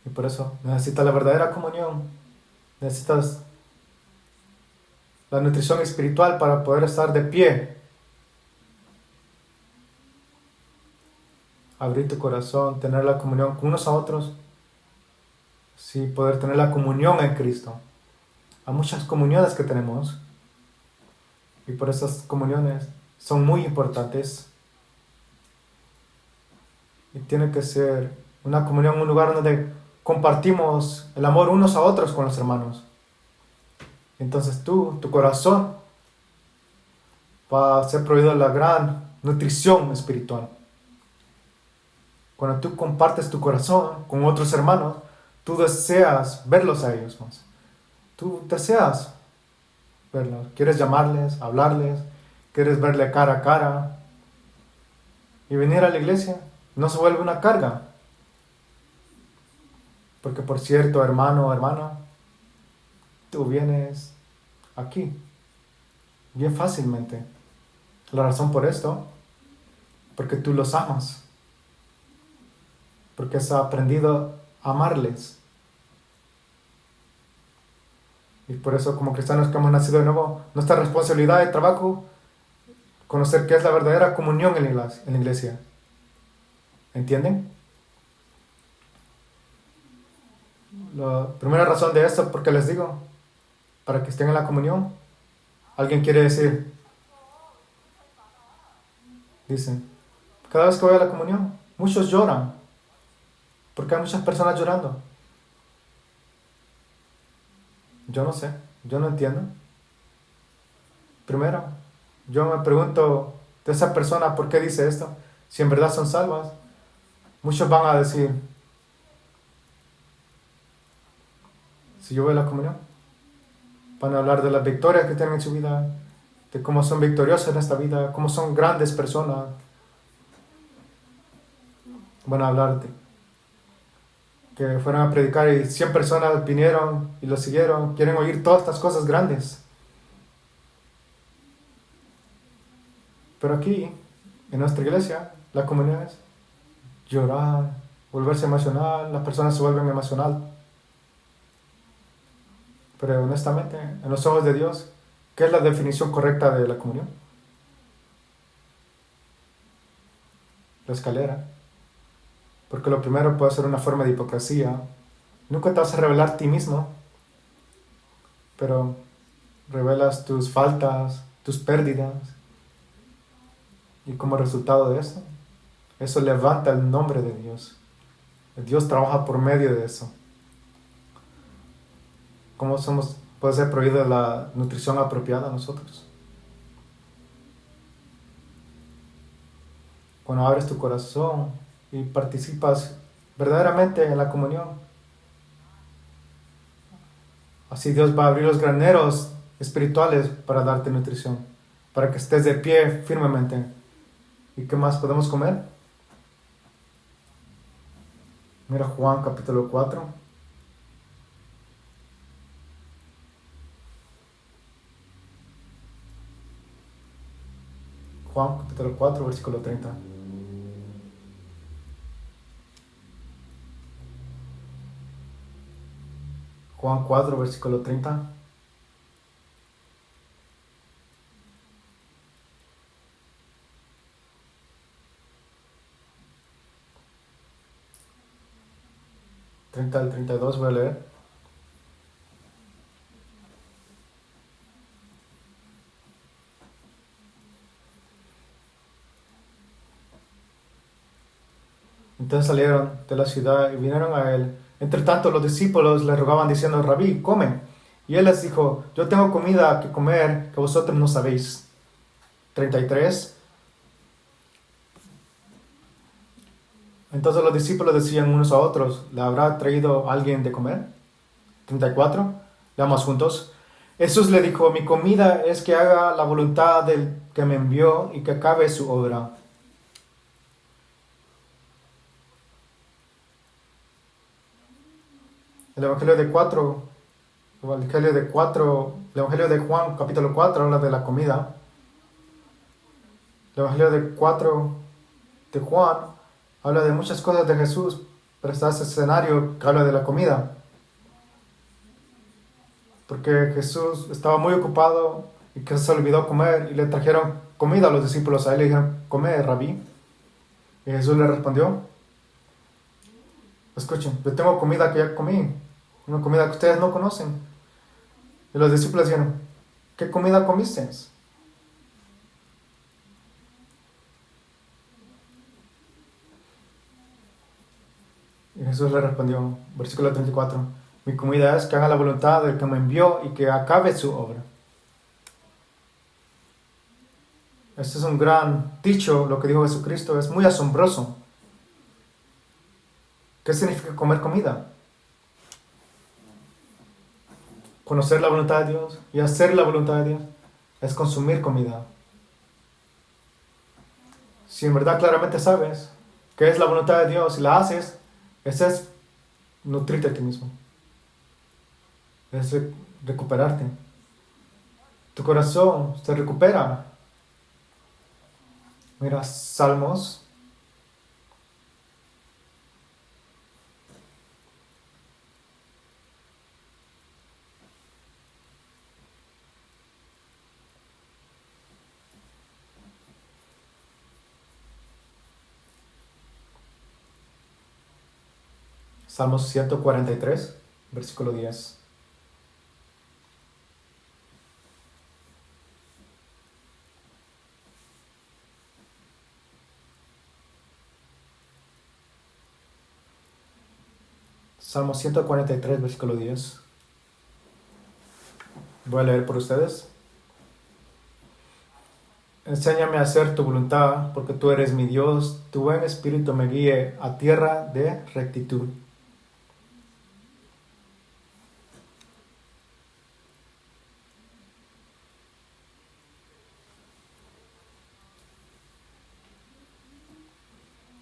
Y por eso necesitas la verdadera comunión, necesitas la nutrición espiritual para poder estar de pie. Abrir tu corazón, tener la comunión con unos a otros. Sí, poder tener la comunión en Cristo. Hay muchas comuniones que tenemos. Y por esas comuniones son muy importantes. Y tiene que ser una comunión, un lugar donde compartimos el amor unos a otros con los hermanos. Entonces tu corazón va a ser proveído de la gran nutrición espiritual. Cuando tú compartes tu corazón con otros hermanos, tú deseas verlos a ellos más. Tú deseas verlos. Quieres llamarles, hablarles, quieres verle cara a cara. Y venir a la iglesia no se vuelve una carga. Porque por cierto, hermano o hermana, tú vienes aquí bien fácilmente. La razón por esto, porque tú los amas. Porque has aprendido a amarles. Y por eso, como cristianos que hemos nacido de nuevo, nuestra responsabilidad de trabajo, conocer qué es la verdadera comunión en la iglesia. ¿Entienden? La primera razón de esto, porque les digo, para que estén en la comunión. Alguien quiere decir, dicen, cada vez que voy a la comunión, muchos lloran, porque hay muchas personas llorando. Yo no sé, yo no entiendo. Primero, yo me pregunto de esa persona por qué dice esto, si en verdad son salvas. Muchos van a decir, si yo voy a la comunión, van a hablar de las victorias que tienen en su vida, de cómo son victoriosos en esta vida, cómo son grandes personas. Van a hablar de que fueron a predicar y 100 personas vinieron y lo siguieron, quieren oír todas estas cosas grandes. Pero aquí, en nuestra iglesia, la comunión es llorar, volverse emocional, las personas se vuelven emocional. Pero honestamente, en los ojos de Dios, ¿qué es la definición correcta de la comunión? La escalera. Porque lo primero puede ser una forma de hipocresía. Nunca te vas a revelar a ti mismo, pero revelas tus faltas, tus pérdidas. Y como resultado de eso levanta el nombre de Dios. Dios trabaja por medio de eso. ¿Cómo puede ser prohibida la nutrición apropiada a nosotros? Cuando abres tu corazón y participas verdaderamente en la comunión, así Dios va a abrir los graneros espirituales para darte nutrición, para que estés de pie firmemente. ¿Y qué más podemos comer? Mira Juan capítulo 4. Juan capítulo 4, versículo 30. Juan 4, versículo 30. Al 32 voy a leer. Entonces salieron de la ciudad y vinieron a él. Entre tanto los discípulos le rogaban diciendo, Rabí, come. Y él les dijo, yo tengo comida que comer que vosotros no sabéis. 33. Entonces los discípulos decían unos a otros, ¿le habrá traído alguien de comer? 34. Leamos juntos. Jesús le dijo, mi comida es que haga la voluntad del que me envió y que acabe su obra. El Evangelio de Juan, capítulo 4, habla de la comida. El Evangelio de Juan habla de muchas cosas de Jesús, pero está ese escenario que habla de la comida. Porque Jesús estaba muy ocupado y que se olvidó comer y le trajeron comida a los discípulos. A él le dijeron, come, rabí. Y Jesús le respondió, escuchen, yo tengo comida que ya comí, una comida que ustedes no conocen. Y los discípulos dijeron, ¿qué comida comiste? Y Jesús le respondió, versículo 34, mi comida es que haga la voluntad del que me envió y que acabe su obra. Este es un gran dicho, lo que dijo Jesucristo, es muy asombroso. ¿Qué significa comer comida? Conocer la voluntad de Dios y hacer la voluntad de Dios es consumir comida. Si en verdad claramente sabes qué es la voluntad de Dios y la haces, ese es nutrirte a ti mismo. Es recuperarte. Tu corazón se recupera. Mira, Salmos. Salmos 143, versículo 10. Salmo 143, versículo 10. Voy a leer por ustedes. Enséñame a hacer tu voluntad, porque tú eres mi Dios. Tu buen espíritu me guíe a tierra de rectitud.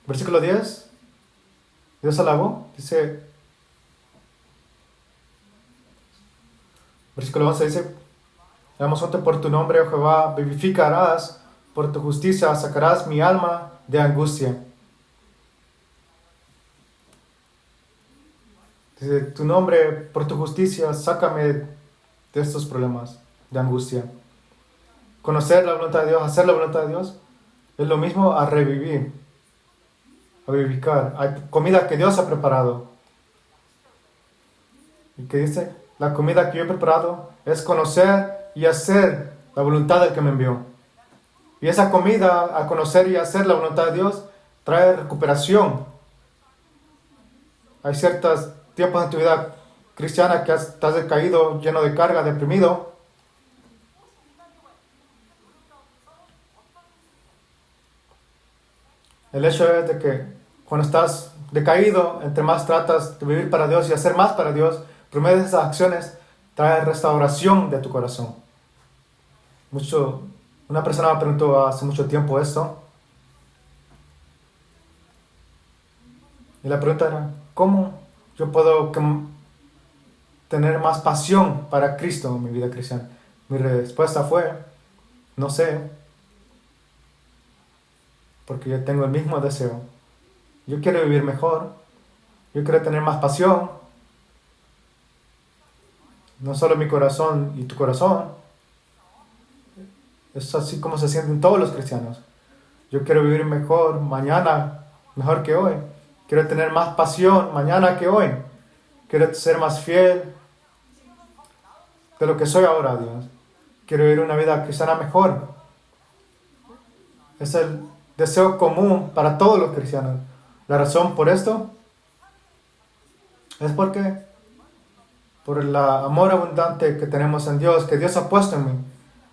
Versículo 10. Dios alabó. Dice, versículo 11 dice, alabándote por tu nombre, oh Jehová, vivificarás, por tu justicia sacarás mi alma de angustia. Dice, tu nombre, por tu justicia, sácame de estos problemas de angustia. Conocer la voluntad de Dios, hacer la voluntad de Dios, es lo mismo a revivir, a vivificar. Hay comida que Dios ha preparado. ¿Y qué dice? La comida que yo he preparado es conocer y hacer la voluntad del que me envió. Y esa comida, al conocer y hacer la voluntad de Dios, trae recuperación. Hay ciertos tiempos en tu vida cristiana que estás decaído, lleno de carga, deprimido. El hecho es de que cuando estás decaído, entre más tratas de vivir para Dios y hacer más para Dios, por medio de esas acciones, trae restauración de tu corazón. Una persona me preguntó hace mucho tiempo esto. Y la pregunta era, ¿cómo yo puedo tener más pasión para Cristo en mi vida cristiana? Mi respuesta fue, no sé, porque yo tengo el mismo deseo. Yo quiero vivir mejor, yo quiero tener más pasión, no solo mi corazón y tu corazón. Es así como se sienten todos los cristianos. Yo quiero vivir mejor mañana, mejor que hoy. Quiero tener más pasión mañana que hoy. Quiero ser más fiel de lo que soy ahora a Dios. Quiero vivir una vida cristiana mejor. Es el deseo común para todos los cristianos. La razón por esto es porque por el amor abundante que tenemos en Dios, que Dios ha puesto en mí.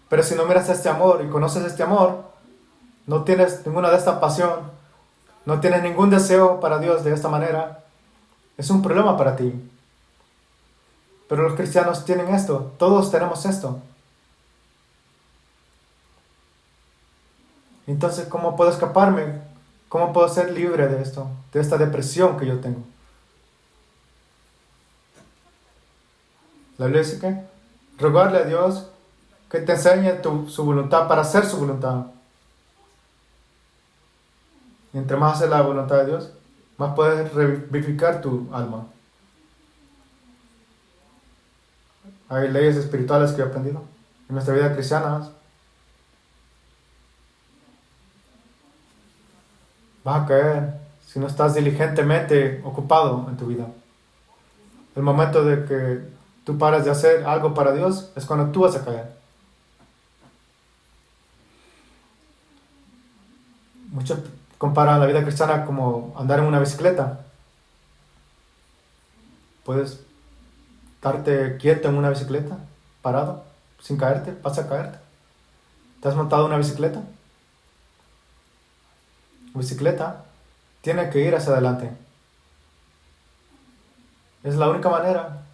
Pero si no miras este amor y conoces este amor, no tienes ninguna de esta pasión, no tienes ningún deseo para Dios de esta manera, es un problema para ti. Pero los cristianos tienen esto, todos tenemos esto. Entonces, ¿cómo puedo escaparme? ¿Cómo puedo ser libre de esto, de esta depresión que yo tengo? La Biblia dice que rogarle a Dios que te enseñe su voluntad para hacer su voluntad. Y entre más haces la voluntad de Dios, más puedes revivificar tu alma. Hay leyes espirituales que he aprendido en nuestra vida cristiana. Vas a caer si no estás diligentemente ocupado en tu vida. El momento de que tú paras de hacer algo para Dios es cuando tú vas a caer. Muchos comparan la vida cristiana como andar en una bicicleta. Puedes estarte quieto en una bicicleta, parado, sin caerte, vas a caerte. ¿Te has montado una bicicleta? La bicicleta tiene que ir hacia adelante. Es la única manera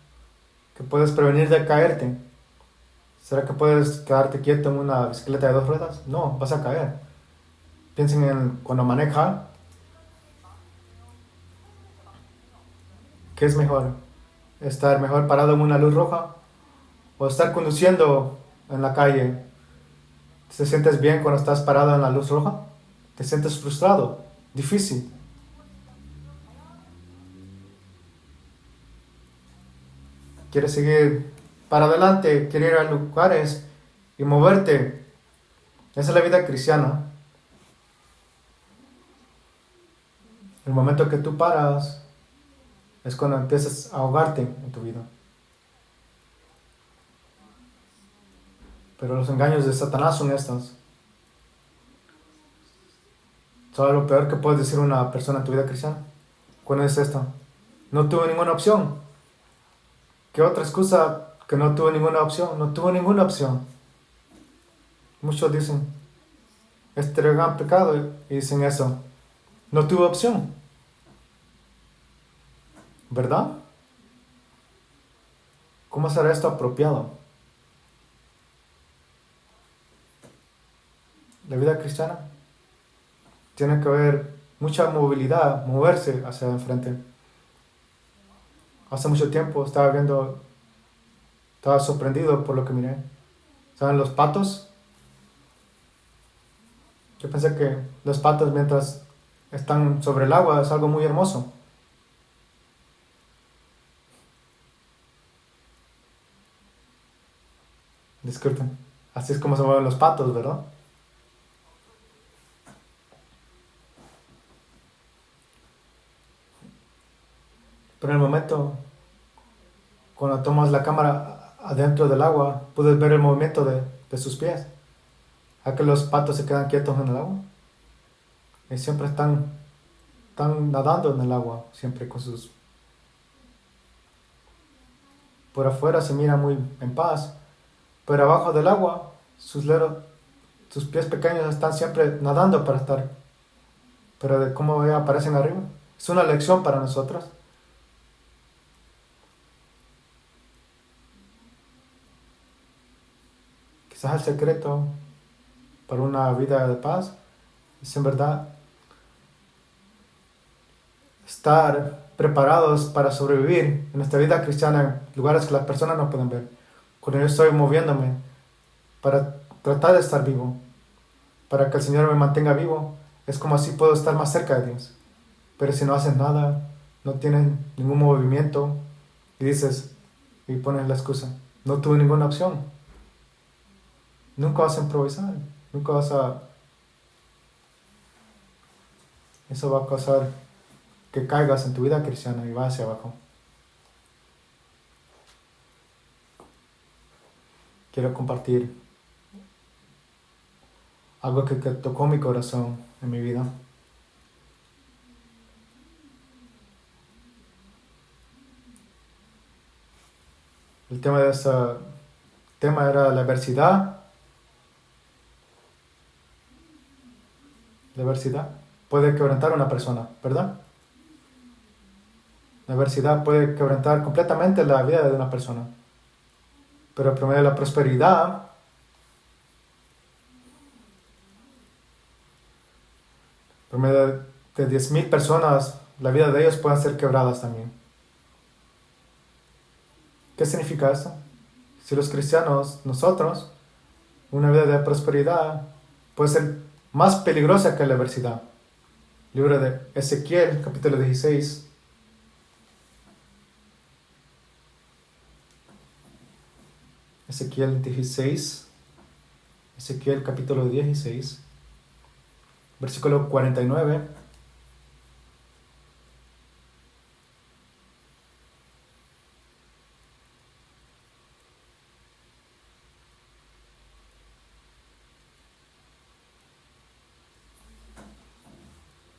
que puedes prevenir de caerte. ¿Será que puedes quedarte quieto en una bicicleta de 2 ruedas? No, vas a caer. Piensen en cuando manejan. ¿Qué es mejor? ¿Estar mejor parado en una luz roja? ¿O estar conduciendo en la calle? ¿Te sientes bien cuando estás parado en la luz roja? ¿Te sientes frustrado? Difícil. ¿Quieres seguir para adelante? ¿Quieres ir a lugares y moverte? Esa es la vida cristiana. El momento que tú paras es cuando empiezas a ahogarte en tu vida. Pero los engaños de Satanás son estos. ¿Sabes lo peor que puede decir una persona en tu vida cristiana? ¿Cuál es esto? No tuve ninguna opción. ¿Qué otra excusa que no tuvo ninguna opción, no tuvo ninguna opción. Muchos dicen, este gran pecado, y dicen eso, no tuvo opción, ¿verdad? ¿Cómo será esto apropiado? La vida cristiana tiene que haber mucha movilidad, moverse hacia enfrente. Hace mucho tiempo estaba sorprendido por lo que miré. ¿Saben los patos? Yo pensé que los patos mientras están sobre el agua es algo muy hermoso. Disculpen. Así es como se mueven los patos, ¿verdad? Pero en el momento, cuando tomas la cámara adentro del agua, puedes ver el movimiento de sus pies. A que los patos se quedan quietos en el agua. Y siempre están nadando en el agua, siempre con sus... Por afuera se mira muy en paz, pero abajo del agua, sus pies pequeños están siempre nadando para estar. Pero de cómo aparecen arriba, es una lección para nosotros. Quizás el secreto para una vida de paz es en verdad estar preparados para sobrevivir en esta vida cristiana en lugares que las personas no pueden ver. Cuando yo estoy moviéndome para tratar de estar vivo, para que el Señor me mantenga vivo, es como así puedo estar más cerca de Dios. Pero si no haces nada, no tienes ningún movimiento y dices, y pones la excusa, no tuve ninguna opción. Nunca vas a improvisar, nunca vas a... Eso va a causar que caigas en tu vida cristiana y vas hacia abajo. Quiero compartir algo que tocó mi corazón en mi vida. El tema de ese tema era la adversidad. La adversidad puede quebrantar a una persona, ¿verdad? La adversidad puede quebrantar completamente la vida de una persona. Pero por medio de la prosperidad, por medio de 10,000 personas, la vida de ellos puede ser quebradas también. ¿Qué significa eso? Si los cristianos, nosotros, una vida de prosperidad puede ser más peligrosa que la adversidad. Libro de Ezequiel, capítulo 16. Ezequiel 16. Ezequiel capítulo 16. Versículo 49.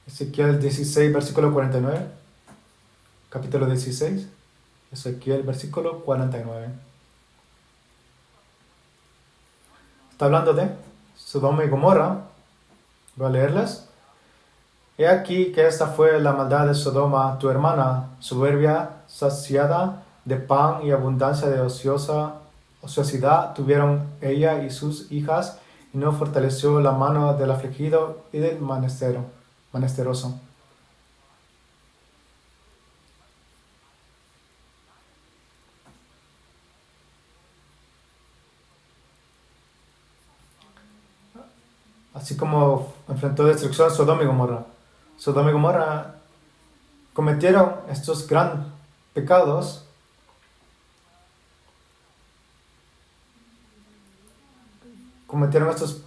Ezequiel 16, versículo 49. Capítulo 16. Ezequiel, versículo 49. Está hablando de Sodoma y Gomorra. Voy a leerlas. He aquí que esta fue la maldad de Sodoma, tu hermana, soberbia, saciada de pan y abundancia de ociosidad tuvieron ella y sus hijas, y no fortaleció la mano del afligido y del menesteroso. Así como enfrentó destrucción Sodoma y Gomorra. Sodoma y Gomorra cometieron estos grandes pecados, cometieron estos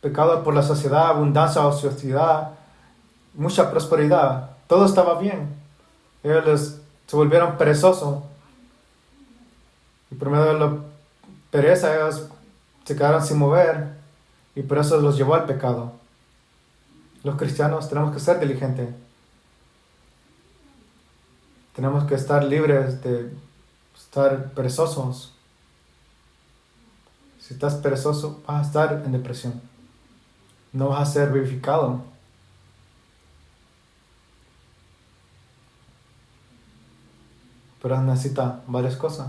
pecados por la sociedad, abundancia, ociosidad, mucha prosperidad. Todo estaba bien. Ellos se volvieron perezosos. Y por medio de la pereza ellos se quedaron sin mover. Y por eso los llevó al pecado. Los cristianos tenemos que ser diligentes. Tenemos que estar libres de estar perezosos. Si estás perezoso, vas a estar en depresión. No vas a ser vivificado. Pero necesita varias cosas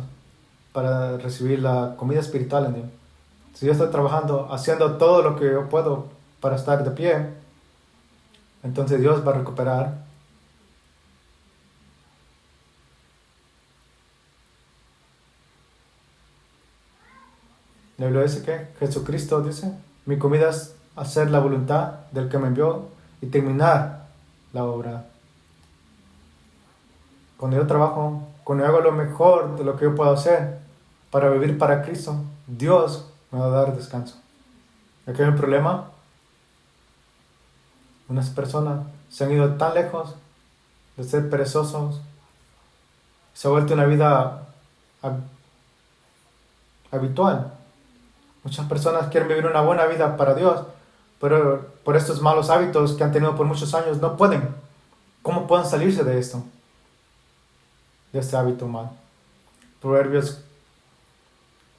para recibir la comida espiritual en Dios. Si yo estoy trabajando, haciendo todo lo que yo puedo para estar de pie, entonces Dios va a recuperar. La Biblia dice que Jesucristo dice, mi comida es hacer la voluntad del que me envió y terminar la obra. Cuando yo trabajo, cuando yo hago lo mejor de lo que yo puedo hacer para vivir para Cristo, Dios me va a dar descanso. Aquí hay un problema. Unas personas se han ido tan lejos de ser perezosos. Se ha vuelto una vida habitual. Muchas personas quieren vivir una buena vida para Dios, pero por estos malos hábitos que han tenido por muchos años no pueden. ¿Cómo pueden salirse de esto? De este hábito mal. Proverbios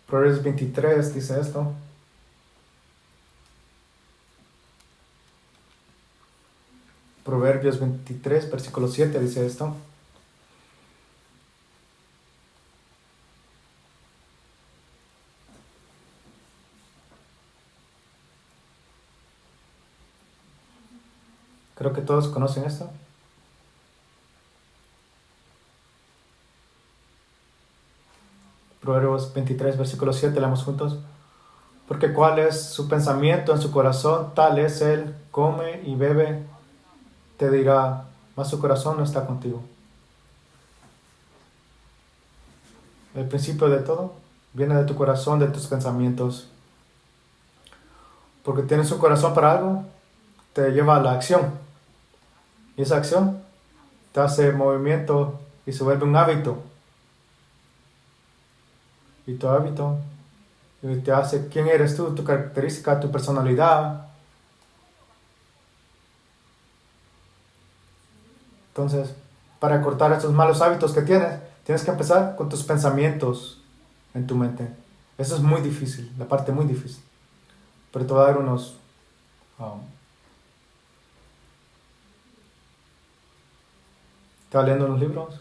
23 dice esto. Proverbios 23, versículo 7 dice esto. Creo que todos conocen esto. Proverbios 23, versículo 7, leamos juntos. Porque cuál es su pensamiento en su corazón, tal es él, come y bebe, te dirá, mas su corazón no está contigo. El principio de todo viene de tu corazón, de tus pensamientos. Porque tienes un corazón para algo, te lleva a la acción. Y esa acción te hace movimiento y se vuelve un hábito. Y tu hábito te hace quién eres tú, tu característica, tu personalidad. Entonces, para cortar estos malos hábitos que tienes que empezar con tus pensamientos en tu mente. Eso es muy difícil, la parte muy difícil. Pero te voy a dar unos... estaba leyendo unos libros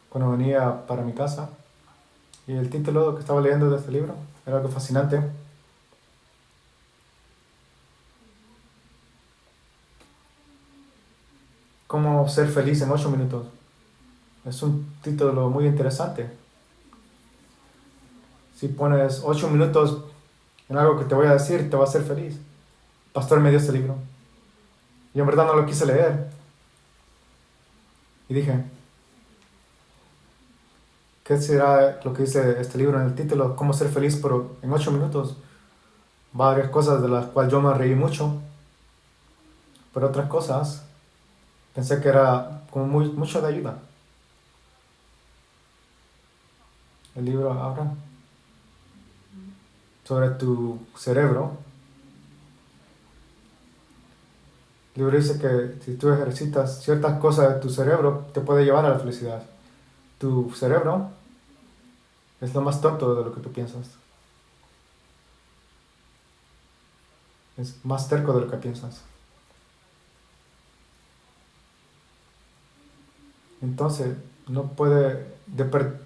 cuando venía para mi casa. Y el título que estaba leyendo de este libro era algo fascinante. Cómo ser feliz en 8 minutos. Es un título muy interesante. Si pones 8 minutos en algo que te voy a decir, te va a hacer feliz. El pastor me dio este libro. Y en verdad no lo quise leer. Y dije, ¿qué será lo que dice este libro en el título? ¿Cómo ser feliz en 8 minutos? Varias cosas de las cuales yo me reí mucho. Pero otras cosas pensé que era como mucho de ayuda. El libro habla sobre tu cerebro. El libro dice que si tú ejercitas ciertas cosas de tu cerebro, te puede llevar a la felicidad. Tu cerebro es lo más tonto de lo que tú piensas. Es más terco de lo que piensas. Entonces, no puede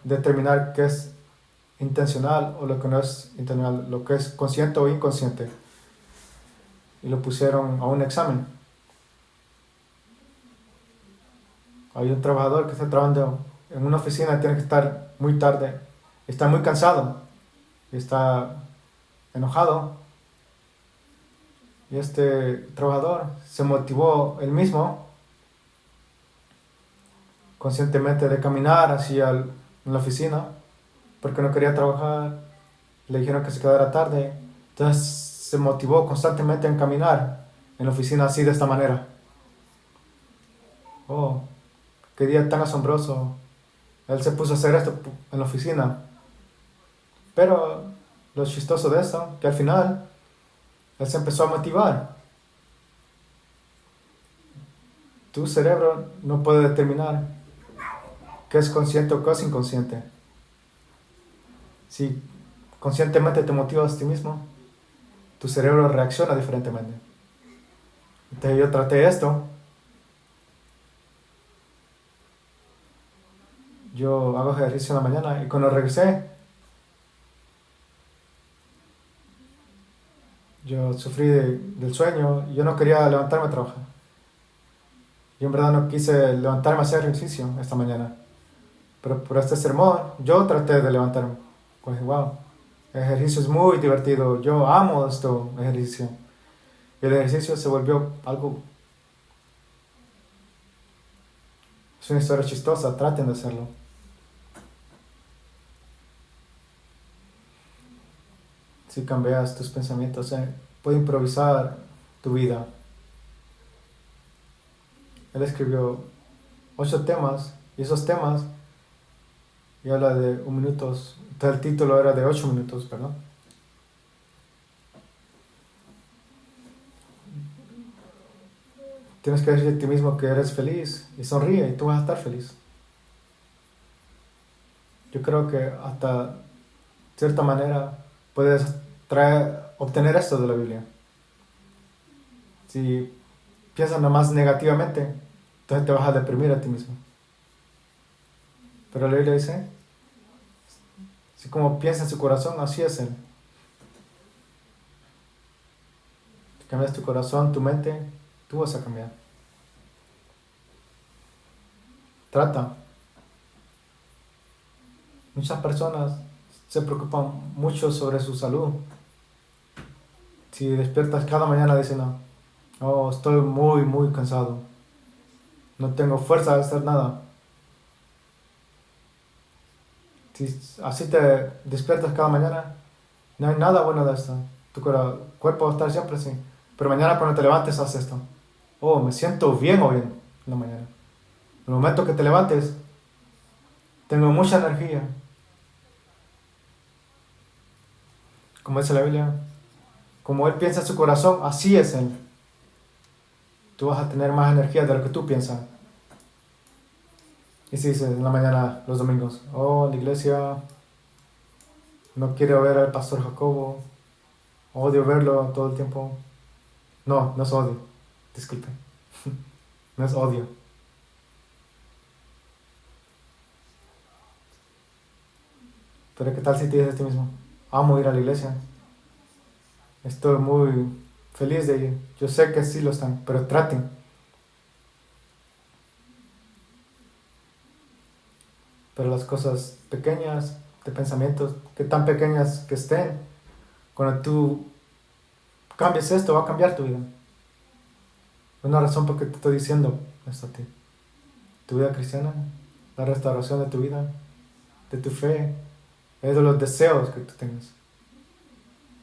determinar qué es intencional o lo que no es intencional, lo que es consciente o inconsciente. Y lo pusieron a un examen. Hay un trabajador que está trabajando en una oficina, tiene que estar muy tarde, está muy cansado, está enojado. Y este trabajador se motivó él mismo conscientemente de caminar hacia la oficina porque no quería trabajar. Le dijeron que se quedara tarde. Entonces se motivó constantemente en caminar en la oficina así, de esta manera. Oh, qué día tan asombroso. Él se puso a hacer esto en la oficina. Pero lo chistoso de esto, que al final él se empezó a motivar. Tu cerebro no puede determinar qué es consciente o qué es inconsciente. Si conscientemente te motivas a ti mismo, tu cerebro reacciona diferentemente. Entonces yo traté esto. Yo hago ejercicio en la mañana y cuando regresé, yo sufrí del sueño y yo no quería levantarme a trabajar. Yo en verdad no quise levantarme a hacer ejercicio esta mañana. Pero por este sermón, yo traté de levantarme. Pues wow, el ejercicio es muy divertido. Yo amo esto, ejercicio. Y el ejercicio se volvió algo. Es una historia chistosa, traten de hacerlo. Si cambias tus pensamientos, puede improvisar tu vida. Él escribió 8 temas y esos temas, y habla de 1 minuto, el título era de 8 minutos, perdón. Tienes que decir a ti mismo que eres feliz y sonríe y tú vas a estar feliz. Yo creo que hasta cierta manera puedes obtener esto de la Biblia. Si piensas nomás negativamente, entonces te vas a deprimir a ti mismo. Pero la Biblia dice, si como piensa en su corazón, así es Él. Si cambias tu corazón, tu mente, tú vas a cambiar. Trata. Muchas personas se preocupan mucho sobre su salud. Si despiertas cada mañana diciendo, oh, estoy muy, muy cansado. No tengo fuerza de hacer nada. Si así te despiertas cada mañana, no hay nada bueno de esto. Tu cuerpo va a estar siempre así. Pero mañana cuando te levantes, haz esto. Oh, me siento bien hoy en la mañana. En el momento que te levantes, tengo mucha energía. Como dice la Biblia, como Él piensa en su corazón, así es Él. Tú vas a tener más energía de lo que tú piensas. Y si dices en la mañana, los domingos, oh, la iglesia, no quiero ver al pastor Jacobo, odio verlo todo el tiempo. No, no es odio, disculpe. No es odio. Pero ¿qué tal si te dices a ti mismo, amo ir a la iglesia? Estoy muy feliz de ir. Yo sé que sí lo están, pero traten. Pero las cosas pequeñas de pensamientos, que tan pequeñas que estén, cuando tú cambies esto, va a cambiar tu vida. Una razón por qué te estoy diciendo esto a ti. Tu vida cristiana, la restauración de tu vida, de tu fe, es de los deseos que tú tengas.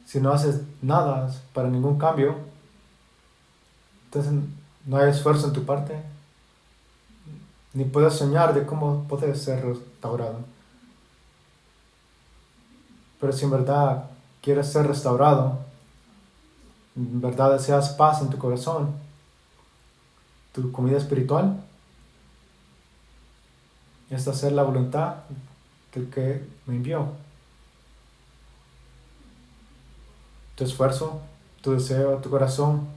Si no haces nada para ningún cambio, entonces no hay esfuerzo en tu parte, ni puedes soñar de cómo puedes ser restaurado. Pero si en verdad quieres ser restaurado, en verdad deseas paz en tu corazón, tu comida espiritual es hacer la voluntad del que me envió. Tu esfuerzo, tu deseo, tu corazón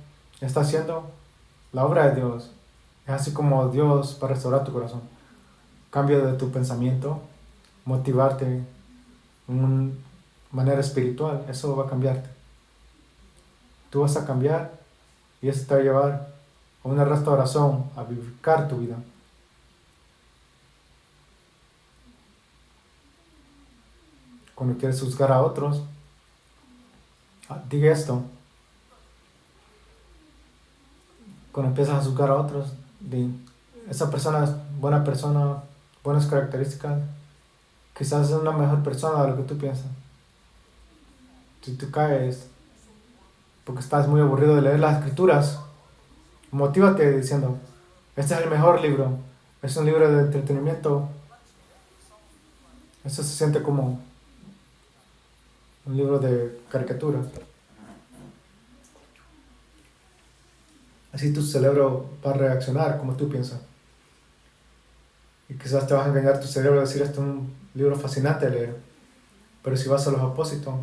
está haciendo la obra de Dios. Es así como Dios va a restaurar tu corazón. Cambio de tu pensamiento, motivarte de una manera espiritual, eso va a cambiarte. Tú vas a cambiar y eso te va a llevar a una restauración, a vivificar tu vida. Cuando quieres juzgar a otros, diga esto. Cuando empiezas a juzgar a otros, esa persona es buena persona, buenas características, quizás es una mejor persona de lo que tú piensas. Si tú caes porque estás muy aburrido de leer las escrituras, motívate diciendo, este es el mejor libro, es un libro de entretenimiento. Eso se siente como un libro de caricaturas. Así tu cerebro va a reaccionar como tú piensas. Y quizás te vas a engañar tu cerebro a decir esto es un libro fascinante de leer. Pero si vas a los apósitos,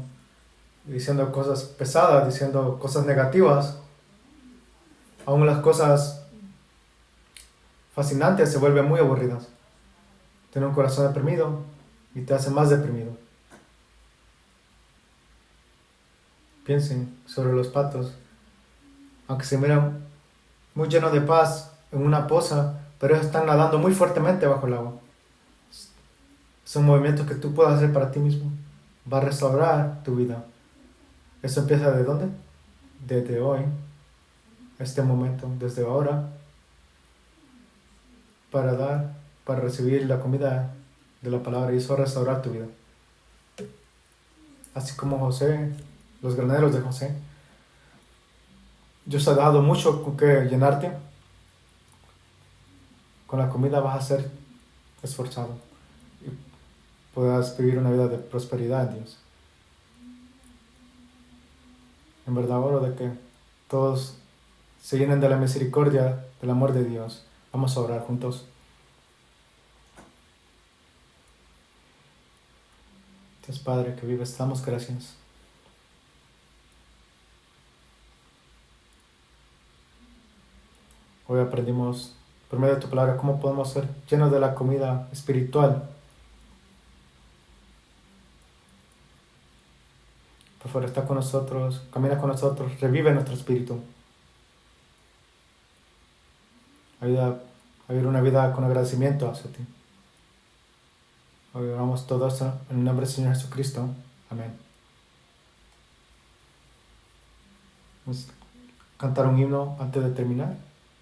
diciendo cosas pesadas, diciendo cosas negativas, aún las cosas fascinantes se vuelven muy aburridas. Tienes un corazón deprimido y te hace más deprimido. Piensen sobre los patos. Aunque se miran muy llenos de paz en una poza, pero ellos están nadando muy fuertemente bajo el agua. Son movimientos que tú puedes hacer para ti mismo. Va a restaurar tu vida. Eso empieza ¿de dónde? Desde hoy, este momento, desde ahora, para recibir la comida de la palabra, y eso va a restaurar tu vida. Así como José, los graneros de José. Dios te ha dado mucho con que llenarte. Con la comida vas a ser esforzado y puedas vivir una vida de prosperidad en Dios. En verdad oro de que todos se llenen de la misericordia, del amor de Dios. Vamos a orar juntos. Dios Padre que vives, te damos gracias. Hoy aprendimos por medio de tu palabra cómo podemos ser llenos de la comida espiritual. Por favor, está con nosotros, camina con nosotros, revive nuestro espíritu. Ayuda a vivir una vida con agradecimiento hacia ti. Hoy oramos todo esto en el nombre del Señor Jesucristo. Amén. Vamos a cantar un himno antes de terminar.